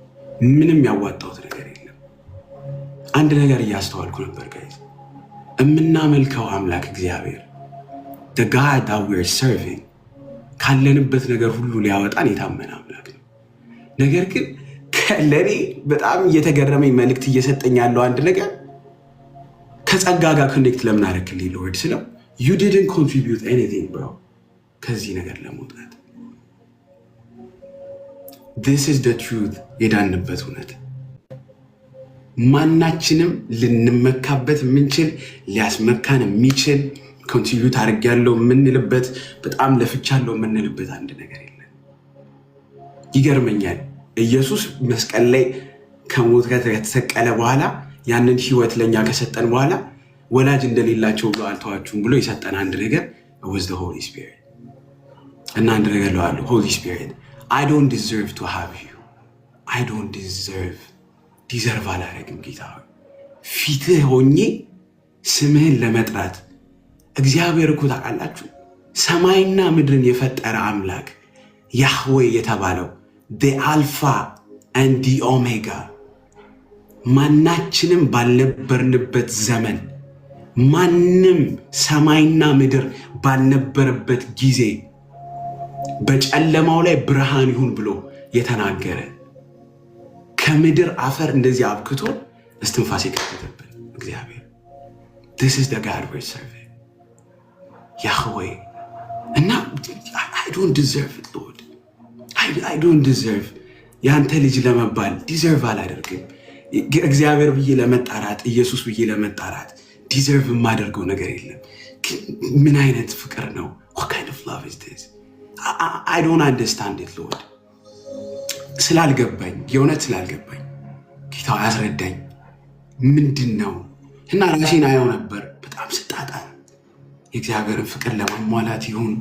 ምንም ያዋጣሁት ነገር የለም። አንድ ነገር እያስተዋልኩ ነበር ጋይዝ። የምናመልከው አምላክ እግዚአብሔር the God that we're serving ካለንበት ነገር ሁሉ ሊያወጣን የታመነ አምላክ ነው። ነገር ግን ለኔ በጣም እየተገረመኝ መልእክት እየሰጠኝ ያለው አንድ ነገር ከጸጋ ጋር ኮኔክት ለምን አደረክልኝ ሎርድ ስለው you didn't contribute anything bro ከዚህ ነገር ለመውጣት this is the truth የዳንበት እውነት ማናችንም ልንመካበት የምንችል ሊያስመካን የሚችል ኮንትሪቢዩት አድርጌያለሁ የምንልበት በጣም ለፍቻለሁ የምንልበት አንድ ነገር የለም። ይገርመኛል። ኢየሱስ መስቀል ላይ ከሞት ከተሰቀለ በኋላ ያንን ህይወት ለኛ ከሰጠን በኋላ ወላጅ እንደሌላቸው ብሎ አልተዋችሁም ብሎ የሰጠን አንድ ነገር was the Holy Spirit። እና አንድ ነገር ለዋለሁ Holy Spirit I don't deserve to have you I don't deserve አላረግም ጌታ ሆይ ፊትህ ሆኜ ስምህን ለመጥራት እግዚአብሔር እኮ ታውቃላችሁ ሰማይና ምድርን የፈጠረ አምላክ ያህዌ የተባለው the Alpha and the Omega ማናችንም ባልነበርንበት ዘመን ማንም ሰማይና ምድር ባልነበረበት ጊዜ በጨለማው ላይ ብርሃን ይሁን ብሎ የተናገረ ከምድር አፈር እንደዚህ አብክቶ እስትንፋስ የከተተብን እግዚአብሔር this is the God we're serving Yahweh እና I don't deserve it Lord I don't deserve ያንተ ልጅ ለመባል ዲዘርቭ አላደርግም እግዚአብሔር ብዬ ለመጣራት ኢየሱስ ብዬ ለመጣራት ዲዘርቭ የማደርገው ነገር የለም ምን አይነት ፍቅር ነው what kind of love is this I don't understand it Lord ስላልገባኝ የእውነት ስላልገባኝ ጌታ ያስረዳኝ ምንድነው እና ራሴን አየው ነበር በጣም ስጣጣ የእግዚአብሔርን ፍቅር ለማሟላት ይሁን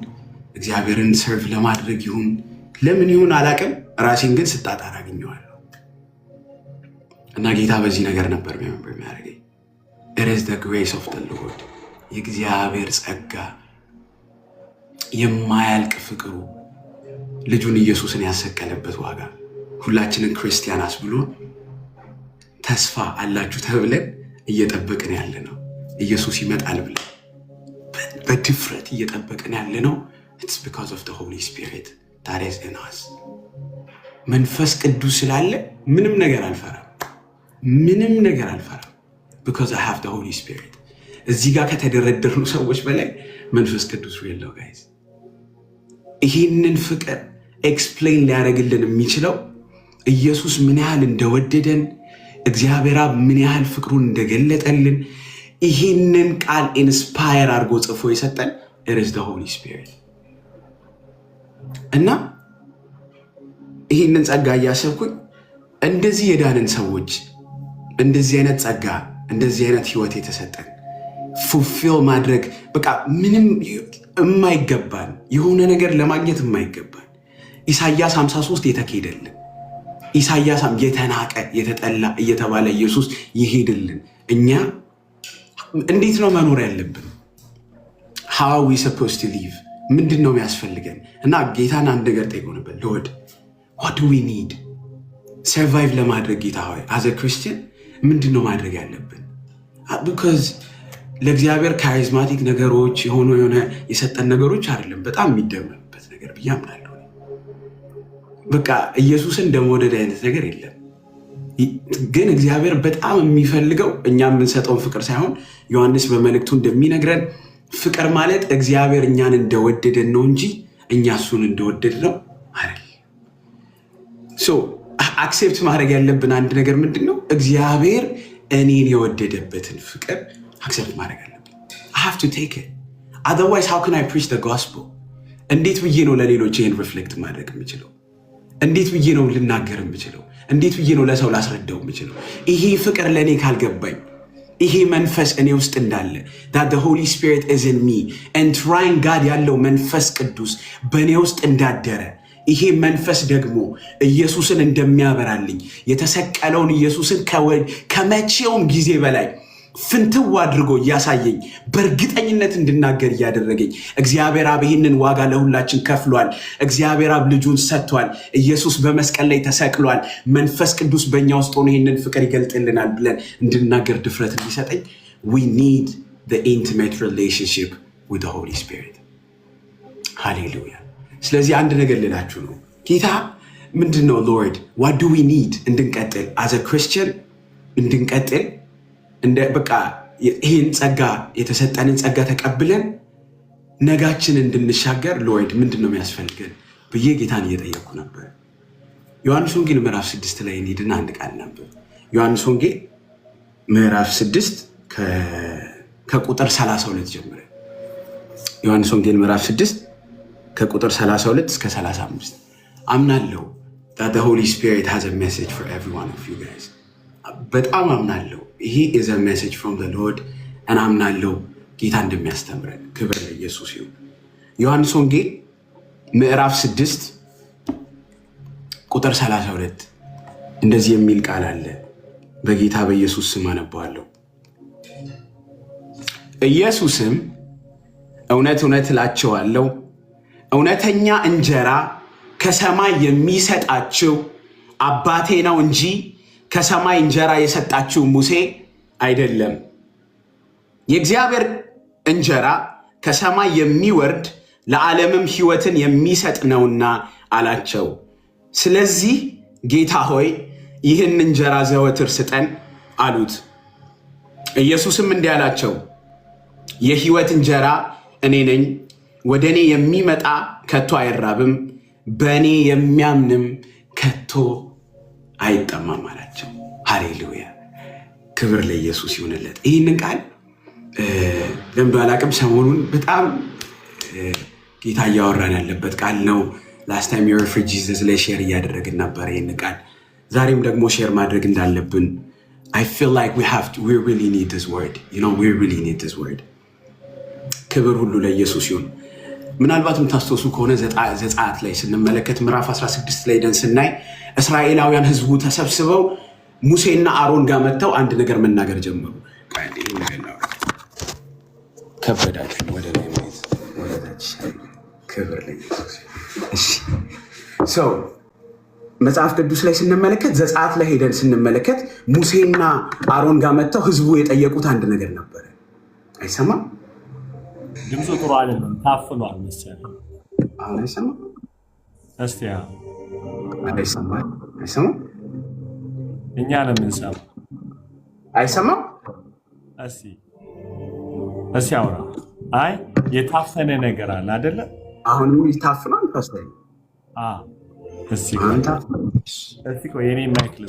እግዚአብሔርን ሰርቭ ለማድረግ ይሁን ለምን ይሁን አላውቅም ራሴን ግን ስጣጣ አገኘዋለሁ እና ጌታ በዚህ ነገር ነበር የሚያደርገኝ it is the grace of the Lord የእግዚአብሔር ጸጋ የማያልቅ ፍቅሩ ልጁን ኢየሱስን ያሰቀለበት ዋጋ ሁላችንን ክርስቲያን አስብሎ ተስፋ አላችሁ ተብለን እየጠበቅን ያለ ነው ኢየሱስ ይመጣል ብለን በድፍረት እየጠበቅን ያለ ነው it's because of the Holy Spirit that is in us መንፈስ ቅዱስ ስላለ ምንም ነገር አልፈራም because I have the Holy Spirit እዚህ ጋር ከተደረደሩ ሰዎች በላይ መንፈስ ቅዱስ ነው guys ይህንን ፍቅር ኤክስፕሌን ሊያደርግልን የሚችለው ኢየሱስ ምን ያህል እንደወደደን እግዚአብሔር ምን ያህል ፍቅሩን እንደገለጠልን ይህንን ቃል ኢንስፓየር አድርጎ ጽፎ የሰጠን it is the Holy Spirit እና ይህንን ጸጋ እያሰብኩኝ እንደዚህ የዳንን ሰዎች እንደዚህ አይነት ጸጋ እንደዚህ አይነት ህይወት የተሰጠን ፉልፊል ማድረግ በቃ ምንም የማይገባን የሆነ ነገር ለማግኘት የማይገባን ኢሳይያስ 53 የተከደልን ኢሳያስም የተናቀ የተጠላ እየተባለ ኢየሱስ ይሄድልን። እኛ እንዴት ነው መኖር ያለብን? how are we supposed to live? ምንድን ነው የሚያስፈልገን? እና ጌታን አንድ ነገር ጠይቆ ነበር። ሎርድ what do we need survive ለማድረግ ጌታ ሆይ as a Christian ምንድን ነው ማድረግ ያለብን? because ለእግዚአብሔር ካሪዝማቲክ ነገሮች የሆነ የሰጠን ነገሮች አይደለም በጣም የሚደመምበት ነገር ብዬ አምናለሁ። በቃ ኢየሱስን እንደመውደድ አይነት ነገር የለም። ግን እግዚአብሔር በጣም የሚፈልገው እኛ የምንሰጠውን ፍቅር ሳይሆን ዮሐንስ በመልእክቱ እንደሚነግረን ፍቅር ማለት እግዚአብሔር እኛን እንደወደደን ነው እንጂ እኛ እሱን እንደወደድ ነው አይደል። ሶ አክሴፕት ማድረግ ያለብን አንድ ነገር ምንድን ነው? እግዚአብሔር እኔን የወደደበትን ፍቅር አክሴፕት ማድረግ አለብን። I have to take it. Otherwise how can I preach the gospel? እንዴት ብዬ ነው ለሌሎች ይህን ሪፍሌክት ማድረግ የምችለው? እንዴት ብዬ ነው ልናገር የምችለው? እንዴት ብዬ ነው ለሰው ላስረዳው የምችለው? ይሄ ፍቅር ለእኔ ካልገባኝ፣ ይሄ መንፈስ እኔ ውስጥ እንዳለ that the Holy Spirit is in me and trying God ያለው መንፈስ ቅዱስ በእኔ ውስጥ እንዳደረ፣ ይሄ መንፈስ ደግሞ ኢየሱስን እንደሚያበራልኝ የተሰቀለውን ኢየሱስን ከመቼውም ጊዜ በላይ ፍንትው አድርጎ እያሳየኝ በእርግጠኝነት እንድናገር እያደረገኝ እግዚአብሔር አብ ይህንን ዋጋ ለሁላችን ከፍሏል። እግዚአብሔር አብ ልጁን ሰጥቷል። ኢየሱስ በመስቀል ላይ ተሰቅሏል። መንፈስ ቅዱስ በእኛ ውስጥ ሆኖ ይህንን ፍቅር ይገልጥልናል ብለን እንድናገር ድፍረት እንዲሰጠኝ we need the intimate relationship with the Holy Spirit. ሃሌሉያ። ስለዚህ አንድ ነገር ልላችሁ ነው። ጌታ ምንድን ነው ሎርድ what do we need እንድንቀጥል as a Christian እንድንቀጥል በቃ ይህን ጸጋ የተሰጠንን ጸጋ ተቀብለን ነጋችንን እንድንሻገር ሎርድ ምንድን ነው የሚያስፈልገን ብዬ ጌታን እየጠየቅኩ ነበር። ዮሐንስ ወንጌል ምዕራፍ 6 ላይ እንሂድና አንድ ቃል ነበር። ዮሐንስ ወንጌል ምዕራፍ 6 ከቁጥር 32 ጀምረ። ዮሐንስ ወንጌል ምዕራፍ 6 ከቁጥር 32 እስከ 35 አምናለሁ that the Holy Spirit has a message for every one of you guys። በጣም አምናለሁ He is a message from the Lord and አምናለሁ ጌታ እንደሚያስተምረን። ክብር ለኢየሱስ ይሁን። ዮሐንስ ወንጌል ምዕራፍ 6 ቁጥር 32 እንደዚህ የሚል ቃል አለ። በጌታ በኢየሱስ ስም አነባዋለሁ። ኢየሱስም እውነት እውነት እላችኋለሁ እውነተኛ እንጀራ ከሰማይ የሚሰጣችሁ አባቴ ነው እንጂ ከሰማይ እንጀራ የሰጣችሁ ሙሴ አይደለም። የእግዚአብሔር እንጀራ ከሰማይ የሚወርድ ለዓለምም ሕይወትን የሚሰጥ ነውና አላቸው። ስለዚህ ጌታ ሆይ ይህን እንጀራ ዘወትር ስጠን አሉት። ኢየሱስም እንዲህ አላቸው፣ የሕይወት እንጀራ እኔ ነኝ። ወደ እኔ የሚመጣ ከቶ አይራብም፣ በእኔ የሚያምንም ከቶ አይጠማም አላቸው። ሃሌሉያ፣ ክብር ለኢየሱስ ይሁንለት። ይህንን ቃል ለምዶ አላቅም፣ ሰሞኑን በጣም ጌታ እያወራን ያለበት ቃል ነው። ላስት ታይም ዩር ፍሪ ጂሰስ ላይ ሼር እያደረግን ነበር ይህን ቃል። ዛሬም ደግሞ ሼር ማድረግ እንዳለብን I feel like we really need this word. You know, we really need this word. ክብር ሁሉ ለኢየሱስ ይሁን። ምናልባት የምታስታውሱ ከሆነ ዘጸአት ላይ ስንመለከት ምዕራፍ 16 ላይ ደን ስናይ እስራኤላውያን ህዝቡ ተሰብስበው ሙሴና አሮን ጋር መጥተው አንድ ነገር መናገር ጀመሩ። ከበዳችሁ ወደ ላይ ማለት ወደታች። ክብር ለኢየሱስ። እሺ ሰው መጽሐፍ ቅዱስ ላይ ስንመለከት ዘጸአት ላይ ሄደን ስንመለከት ሙሴና አሮን ጋር መጥተው ህዝቡ የጠየቁት አንድ ነገር ነበር። አይሰማም? ድምፁ ጥሩ አይደለም፣ ታፍኗል መሰለኝ። አሁን አይሰማም? እስቲ አይሰማም? አይሰማም? እኛ ነው የምንሰማው። አይሰማም? እስቲ አውራ። አይ የታፈነ ነገር አለ አይደለ? አሁንም ይታፍናል። ፓስተር እስቲ ቆይ የኔ ማይክል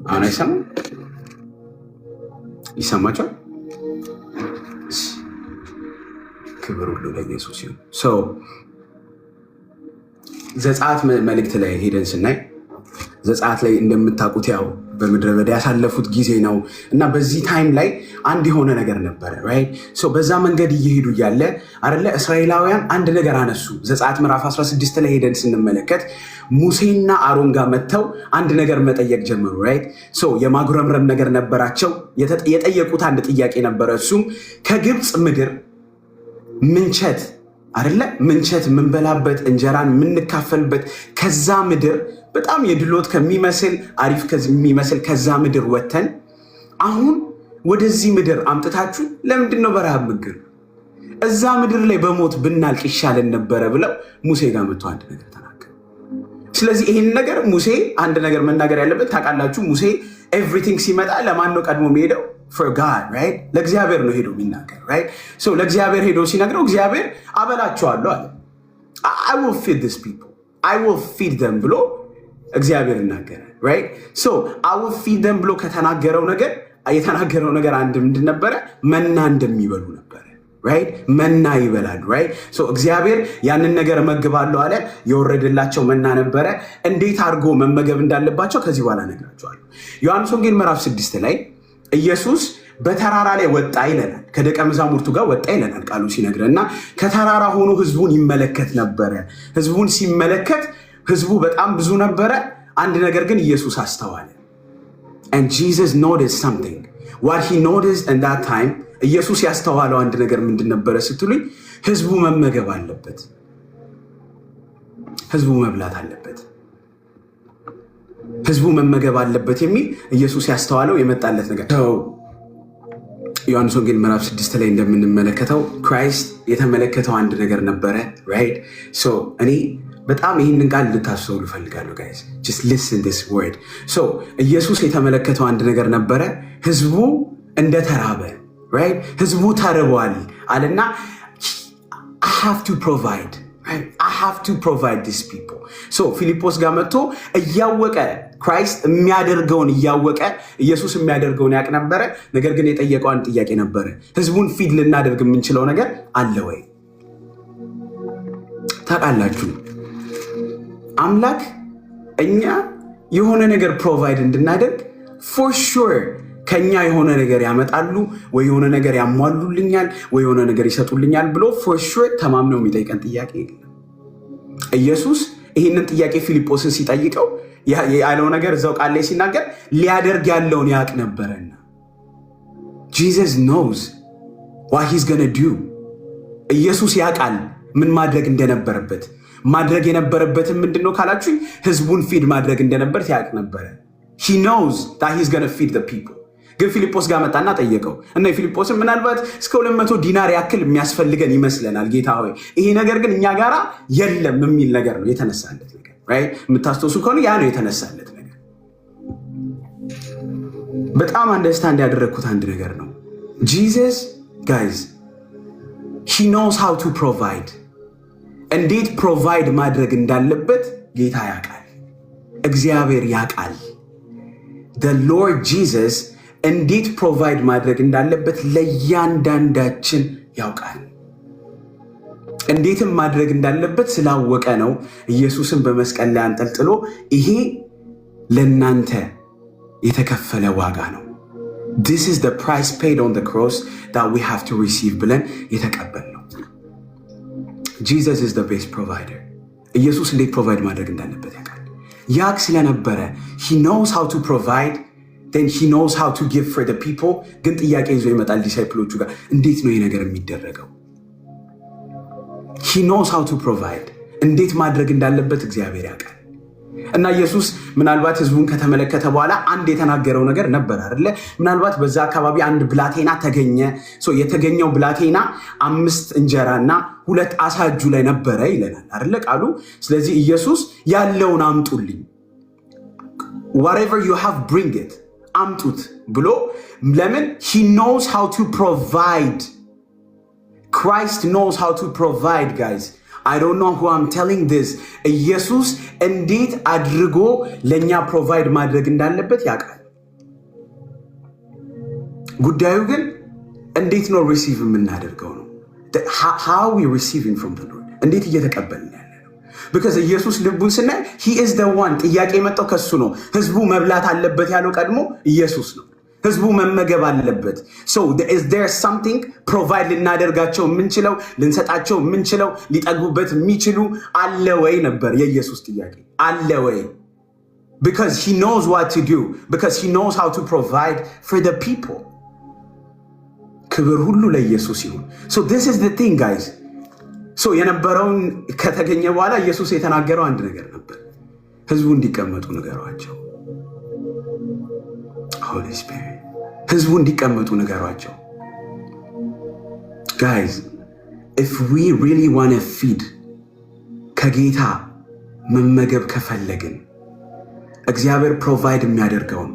አሁን አይሰማም? ይሰማችኋል? ክብር ሁሉ ለኢየሱስ ይሁን። ዘጸአት መልእክት ላይ ሄደን ስናይ ዘጸአት ላይ እንደምታውቁት ያው በምድረ በዳ ያሳለፉት ጊዜ ነው እና በዚህ ታይም ላይ አንድ የሆነ ነገር ነበረ ራይት ሶ በዛ መንገድ እየሄዱ እያለ አይደለ እስራኤላውያን አንድ ነገር አነሱ። ዘጸአት ምዕራፍ 16 ላይ ሄደን ስንመለከት ሙሴና አሮን ጋር መጥተው አንድ ነገር መጠየቅ ጀመሩ ራይት ሶ የማጉረምረም ነገር ነበራቸው። የጠየቁት አንድ ጥያቄ ነበረ። እሱም ከግብፅ ምድር ምንቸት አይደለ ምንቸት ምንበላበት እንጀራን ምንካፈልበት ከዛ ምድር በጣም የድሎት ከሚመስል አሪፍ ከሚመስል ከዛ ምድር ወተን አሁን ወደዚህ ምድር አምጥታችሁ ለምንድነው በረሃብ ምግር እዛ ምድር ላይ በሞት ብናልቅ ይሻለን ነበረ ብለው ሙሴ ጋር መጥቶ አንድ ነገር ተናገሩ። ስለዚህ ይሄን ነገር ሙሴ አንድ ነገር መናገር ያለበት ታውቃላችሁ። ሙሴ ኤቭሪቲንግ ሲመጣ ለማን ነው ቀድሞ የሚሄደው? for God right ለእግዚአብሔር ነው ሄዶ የሚናገር right so ለእግዚአብሔር ሄዶ ሲነግረው እግዚአብሔር አበላቸዋለሁ አለ። I will feed these people I will feed them ብሎ እግዚአብሔር ይናገራል right so I will feed them ብሎ ከተናገረው ነገር የተናገረው ነገር አንድ ምንድን ነበረ? መና እንደሚበሉ ነበረ right መና ይበላሉ right so እግዚአብሔር ያንን ነገር መግባለሁ አለ። የወረደላቸው መና ነበረ። እንዴት አድርጎ መመገብ እንዳለባቸው ከዚህ በኋላ ነግራቸዋለሁ። ዮሐንስ ወንጌል ምዕራፍ 6 ላይ ኢየሱስ በተራራ ላይ ወጣ ይለናል። ከደቀ መዛሙርቱ ጋር ወጣ ይለናል ቃሉ ሲነግረን እና ከተራራ ሆኖ ህዝቡን ይመለከት ነበረ። ህዝቡን ሲመለከት ህዝቡ በጣም ብዙ ነበረ። አንድ ነገር ግን ኢየሱስ አስተዋለ። and Jesus noticed something. what he noticed in that time ኢየሱስ ያስተዋለው አንድ ነገር ምንድን ነበረ ስትሉኝ ህዝቡ መመገብ አለበት። ህዝቡ መብላት አለበት። ህዝቡ መመገብ አለበት የሚል ኢየሱስ ያስተዋለው የመጣለት ነገር ነው። ዮሐንስ ወንጌል ምዕራፍ 6 ላይ እንደምንመለከተው ክራይስት የተመለከተው አንድ ነገር ነበረ right so እኔ በጣም ይህንን ቃል ልታስተውሉ እፈልጋለሁ guys just listen this word so ኢየሱስ የተመለከተው አንድ ነገር ነበረ። ህዝቡ እንደተራበ right ህዝቡ ተርቧል አለና I have to provide right I have to provide these people so ፊልጶስ ጋር መጥቶ እያወቀ ክራይስት የሚያደርገውን እያወቀ ኢየሱስ የሚያደርገውን ያውቅ ነበረ። ነገር ግን የጠየቀው አንድ ጥያቄ ነበረ። ህዝቡን ፊድ ልናደርግ የምንችለው ነገር አለ ወይ? ታውቃላችሁ አምላክ እኛ የሆነ ነገር ፕሮቫይድ እንድናደርግ for sure ከኛ የሆነ ነገር ያመጣሉ ወይ የሆነ ነገር ያሟሉልኛል ወይ የሆነ ነገር ይሰጡልኛል ብሎ for sure ተማምነው የሚጠይቀን ጥያቄ የለም። ኢየሱስ ይህንን ጥያቄ ፊልጶስን ሲጠይቀው ያለው ነገር እዛው ቃል ላይ ሲናገር ሊያደርግ ያለውን ያውቅ ነበርና Jesus knows what he's going to do ኢየሱስ ያውቃል ምን ማድረግ እንደነበረበት። ማድረግ የነበረበትን ምንድነው ካላችሁ ህዝቡን ፊድ ማድረግ እንደነበር ያውቅ ነበር። he knows that he's going to feed the people ግን ፊልጶስ ጋር መጣና ጠየቀው እና ፊልጶስም ምናልባት እስከ 200 ዲናር ያክል የሚያስፈልገን ይመስለናል ጌታ ሆይ ይሄ ነገር ግን እኛ ጋራ የለም የሚል ነገር ነው የተነሳለት ነገር right የምታስተውሱ ከሆነ ያ ነው የተነሳለት ነገር። በጣም አንደርስታንድ ያደረኩት አንድ ነገር ነው Jesus guys he knows how to provide እንዴት ፕሮቫይድ ማድረግ እንዳለበት ጌታ ያውቃል። እግዚአብሔር ያውቃል። the Lord Jesus እንዴት ፕሮቫይድ ማድረግ እንዳለበት ለእያንዳንዳችን ያውቃል። እንዴትም ማድረግ እንዳለበት ስላወቀ ነው ኢየሱስን በመስቀል ላይ አንጠልጥሎ ይሄ ለእናንተ የተከፈለ ዋጋ ነው this is the price paid on the cross that we have to receive ብለን የተቀበልነው። Jesus is the best provider ኢየሱስ እንዴት ፕሮቫይድ ማድረግ እንዳለበት ያውቃል። ያውቅ ስለነበረ he knows how to provide then he knows how to give for the people ግን ጥያቄ ይዞ ይመጣል ዲሳይፕሎቹ ጋር እንዴት ነው ይሄ ነገር የሚደረገው? he knows how to provide እንዴት ማድረግ እንዳለበት እግዚአብሔር ያውቃል። እና ኢየሱስ ምናልባት ህዝቡን ከተመለከተ በኋላ አንድ የተናገረው ነገር ነበር አይደለ? ምናልባት በዛ አካባቢ አንድ ብላቴና ተገኘ። የተገኘው ብላቴና 5 እንጀራና 2 ዓሣ እጁ ላይ ነበረ ይለናል አይደለ ቃሉ። ስለዚህ ኢየሱስ ያለውን አምጡልኝ whatever you have bring it አምጡት ብሎ ለምን he knows how to provide Christ knows how to provide guys I don't know who I'm telling this ኢየሱስ እንዴት አድርጎ ለኛ ፕሮቫይድ ማድረግ እንዳለበት ያውቃል። ጉዳዩ ግን እንዴት ነው ሪሲቭ የምናደርገው ነው how we receiving from the Lord እንዴት እየተቀበልን ያለ ነው። because ኢየሱስ ልቡን ስናይ he is the one ጥያቄ የመጣው ከሱ ነው። ህዝቡ መብላት አለበት ያለው ቀድሞ ኢየሱስ ነው። ህዝቡ መመገብ አለበት። so is there something provide ልናደርጋቸው የምንችለው ልንሰጣቸው የምንችለው ሊጠግቡበት የሚችሉ አለ ወይ ነበር የኢየሱስ ጥያቄ። አለ ወይ? because he knows what to do, because he knows how to provide for the people. ክብር ሁሉ ለኢየሱስ ይሁን። so this is the thing guys. so የነበረውን ከተገኘ በኋላ ኢየሱስ የተናገረው አንድ ነገር ነበር። ህዝቡ እንዲቀመጡ ንገሯቸው። holy spirit ህዝቡ እንዲቀመጡ ንገሯቸው። guys if we really want to feed ከጌታ መመገብ ከፈለግን እግዚአብሔር ፕሮቫይድ የሚያደርገውን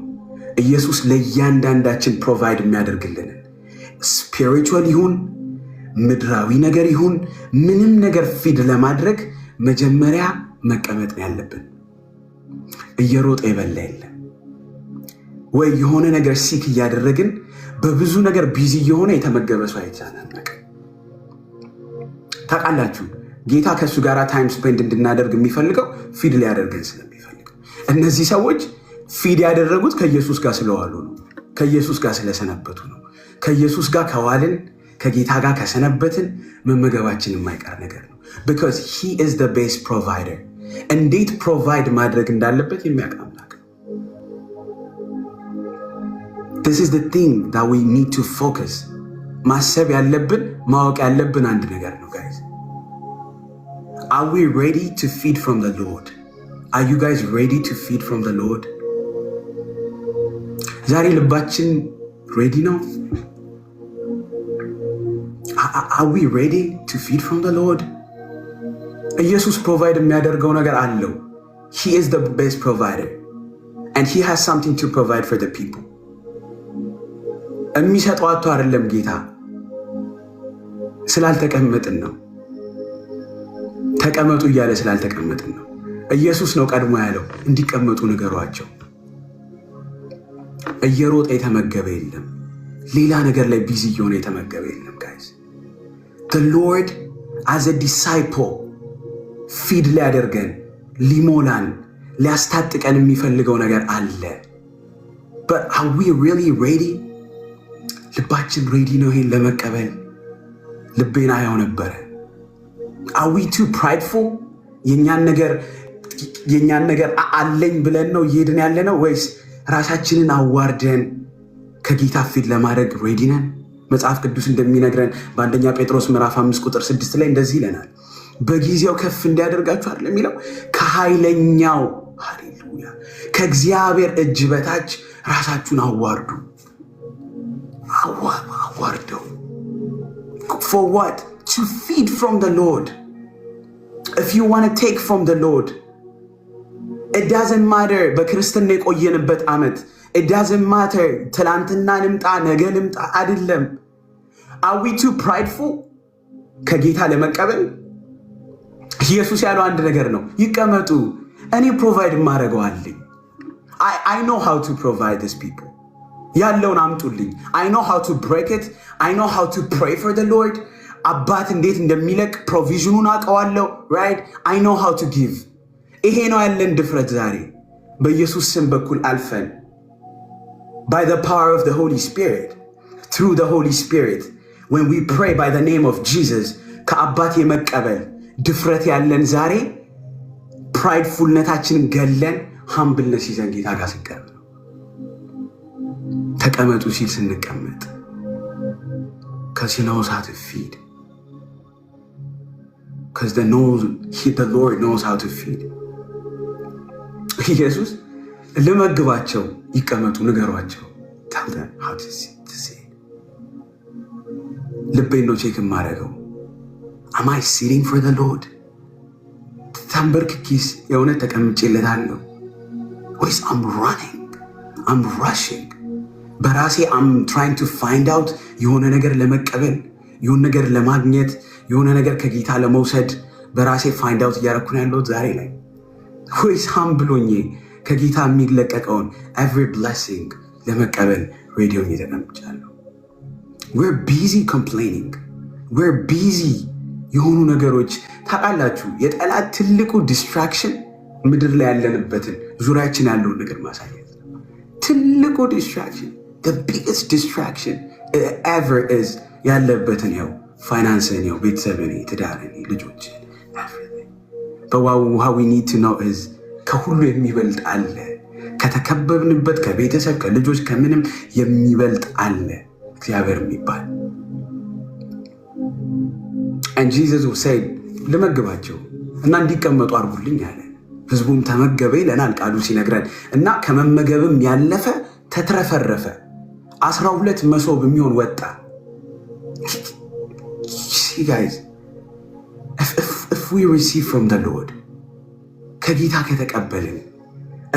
ኢየሱስ ለእያንዳንዳችን ፕሮቫይድ የሚያደርግልን ስፒሪቹዋል ይሁን ምድራዊ ነገር ይሁን ምንም ነገር ፊድ ለማድረግ መጀመሪያ መቀመጥ ነው ያለብን። እየሮጠ ይበላ የለም ወይ የሆነ ነገር ሲክ እያደረግን በብዙ ነገር ቢዚ የሆነ የተመገበ ሰው አይቻልም። ታውቃላችሁ ጌታ ከሱ ጋር ታይም ስፔንድ እንድናደርግ የሚፈልገው ፊድ ሊያደርገን ስለሚፈልግ። እነዚህ ሰዎች ፊድ ያደረጉት ከኢየሱስ ጋር ስለዋሉ ነው፣ ከኢየሱስ ጋር ስለሰነበቱ ነው። ከኢየሱስ ጋር ከዋልን ከጌታ ጋር ከሰነበትን መመገባችን የማይቀር ነገር ነው። because he is the best provider. እንዴት ፕሮቫይድ ማድረግ እንዳለበት የሚያውቅ አምላክ ነው። this is the thing that we need to focus. ማሰብ ያለብን ማወቅ ያለብን አንድ ነገር ነው guys. are we ready to feed from the Lord? are you guys ready to feed from the Lord? ዛሬ ልባችን ready ነው? are we ready to feed from the Lord? ኢየሱስ ፕሮቫይድ የሚያደርገው ነገር አለው። he is the best provider and he has something to provide for the people. የሚሰጠው አጥቶ አይደለም ጌታ፣ ስላልተቀመጥን ነው። ተቀመጡ እያለ ስላልተቀመጥን ነው። ኢየሱስ ነው ቀድሞ ያለው እንዲቀመጡ ንገሯቸው። እየሮጠ የተመገበ የለም፣ ሌላ ነገር ላይ ቢዚ የሆነ የተመገበ የለም guys. the Lord as a disciple ፊድ ሊያደርገን ሊሞላን ሊያስታጥቀን የሚፈልገው ነገር አለ። but are we really ready? ልባችን ሬዲ ነው ይሄን ለመቀበል? ልቤና ያው ነበር። are we too prideful? የኛን ነገር አለኝ ብለን ነው ይሄድን ያለ ነው ወይስ ራሳችንን አዋርደን ከጌታ ፊት ለማድረግ ሬዲ ነን? መጽሐፍ ቅዱስ እንደሚነግረን በአንደኛ ጴጥሮስ ምዕራፍ 5 ቁጥር 6 ላይ እንደዚህ ይለናል፣ በጊዜው ከፍ እንዲያደርጋችሁ አይደለም የሚለው ከኃይለኛው ሃሌሉያ ከእግዚአብሔር እጅ በታች ራሳችሁን አዋርዱ። አዋርደው for what? to feed from the Lord. if you want to take from the Lord, it doesn't matter በክርስትና የቆየንበት ዓመት it doesn't matter ትላንትና ንምጣ ነገ ንምጣ አይደለም። are we too prideful ከጌታ ለመቀበል? ኢየሱስ ያለው አንድ ነገር ነው፣ ይቀመጡ እኔ ፕሮቫይድ ማድረገዋለሁ። I know how to provide these people. ያለውን አምጡልኝ። I know how to break it. I know how to pray for the Lord. አባት እንዴት እንደሚለቅ ፕሮቪዥኑን አውቀዋለሁ። right? I know how to give. ይሄ ነው ያለን ድፍረት ዛሬ በኢየሱስ ስም በኩል አልፈን by the power of the Holy Spirit, through the Holy Spirit, when we pray by the name of Jesus, ከአባት የመቀበል ድፍረት ያለን ዛሬ ፕራይድፉልነታችንን ገለን ሃምብልነስ ይዘን ጌታ ጋር ስንቀርብ ነው። ተቀመጡ ሲል ስንቀመጥ because he knows how to feed, because the Lord knows how to feed. ኢየሱስ ለመግባቸው ይቀመጡ ንገሯቸው። tell them how to see. ልቤን ነው ቼክ ማረገው። am I sitting for the Lord? ተንበርክኬስ የእውነት ተቀምጬለታለሁ ወይስ I'm running, I'm rushing? በራሴ I'm trying to find out የሆነ ነገር ለመቀበል የሆነ ነገር ለማግኘት የሆነ ነገር ከጌታ ለመውሰድ በራሴ find out እያደረኩ ነው ያለሁት ዛሬ ላይ ወይስ ሃምብሎኝ ከጌታ የሚለቀቀውን every blessing ለመቀበል ሬዲዮን እየተቀምጫለሁ? we're busy complaining, we're busy የሆኑ ነገሮች ታውቃላችሁ። የጠላት ትልቁ ዲስትራክሽን ምድር ላይ ያለንበትን ዙሪያችን ያለውን ነገር ማሳየት ነው። ትልቁ ዲስትራክሽን the biggest distraction ever is ያለበትን ያው ፋይናንስን ያው ቤተሰብን ትዳርን ልጆችን but what we need to know is ከሁሉ የሚበልጥ አለ። ከተከበብንበት ከቤተሰብ ከልጆች ከምንም የሚበልጥ አለ እግዚአብሔር የሚባል and Jesus will say ለመግባቸው እና እንዲቀመጡ አርጉልኝ አለ። ህዝቡም ተመገበ ይለናል ቃሉ ሲነግረን እና ከመመገብም ያለፈ ተትረፈረፈ 12 መሶብ የሚሆን ወጣ። See guys, if we receive from the Lord ከጌታ ከተቀበልን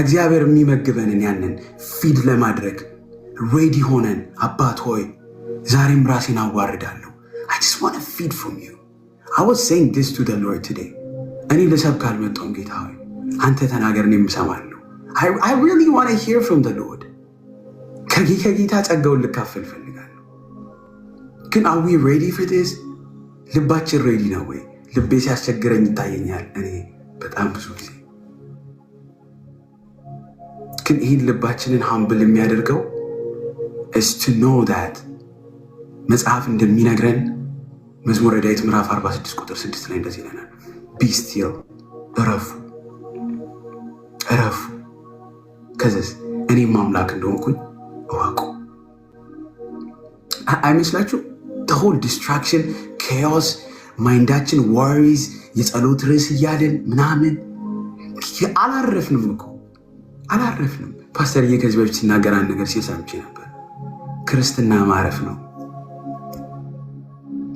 እግዚአብሔር የሚመግበንን ያንን ፊድ ለማድረግ ሬዲ ሆነን አባት ሆይ ዛሬም ራሴን አዋርዳለሁ I just want to feed from you. I was saying this to the Lord today. እኔ ልሰብክ አልመጣሁም ጌታ ሆይ አንተ ተናገር እኔም እሰማለሁ። I really want to hear from the Lord. ከጌታ ጸጋውን ልካፈል ፈልጋለሁ። ግን are we ready for this? ልባችን ሬዲ ነው ወይ? ልቤ ሲያስቸግረኝ ይታየኛል እኔ በጣም ብዙ ጊዜ። ግን ይህን ልባችንን ሃምብል የሚያደርገው is to know that መጽሐፍ እንደሚነግረን መዝሙረ ዳዊት ምዕራፍ 46 ቁጥር 6 ላይ እንደዚህ ይለናል be still እረፉ ከዚህ እኔም አምላክ እንደሆንኩኝ እወቁ። አይመስላችሁ? the whole distraction chaos ማይንዳችን worries የጸሎት ርዕስ እያለን ምናምን አላረፍንም እኮ አላረፍንም። ፓስተርዬ ከዚህ በፊት ሲናገር አንድ ነገር ሲሰምቼ ነበር። ክርስትና ማረፍ ነው።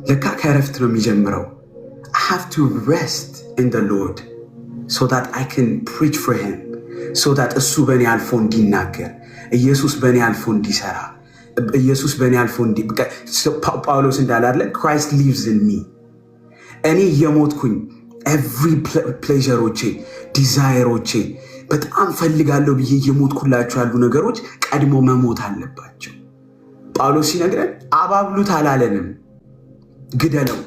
ለካ ከረፍት ነው የሚጀምረው። I have to rest in the Lord so that I can preach for him, so that እሱ በእኔ አልፎ እንዲናገር ኢየሱስ በእኔ አልፎ እንዲሰራ ኢየሱስ በእኔ አልፎ ጳውሎስ እንዳለ Christ lives in me። እኔ የሞትኩኝ every pleasureዎቼ ዲዛይሮቼ በጣም ፈልጋለሁ ብዬ የሞትኩላችሁ ያሉ ነገሮች ቀድሞ መሞት አለባቸው። ጳውሎስ ሲነግረን አባብሉት አላለንም፣ ግደለው።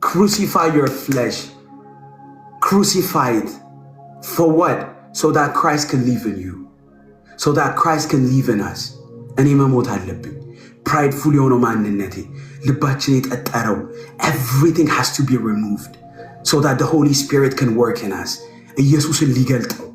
crucify your flesh, crucify it for what? So that Christ can live in you, so that Christ can live in us. እኔ መሞት አለብኝ። prideful የሆነው ማንነቴ ልባችን የጠጠረው everything has to be removed so that the Holy Spirit can work in us ኢየሱስን ሊገልጠው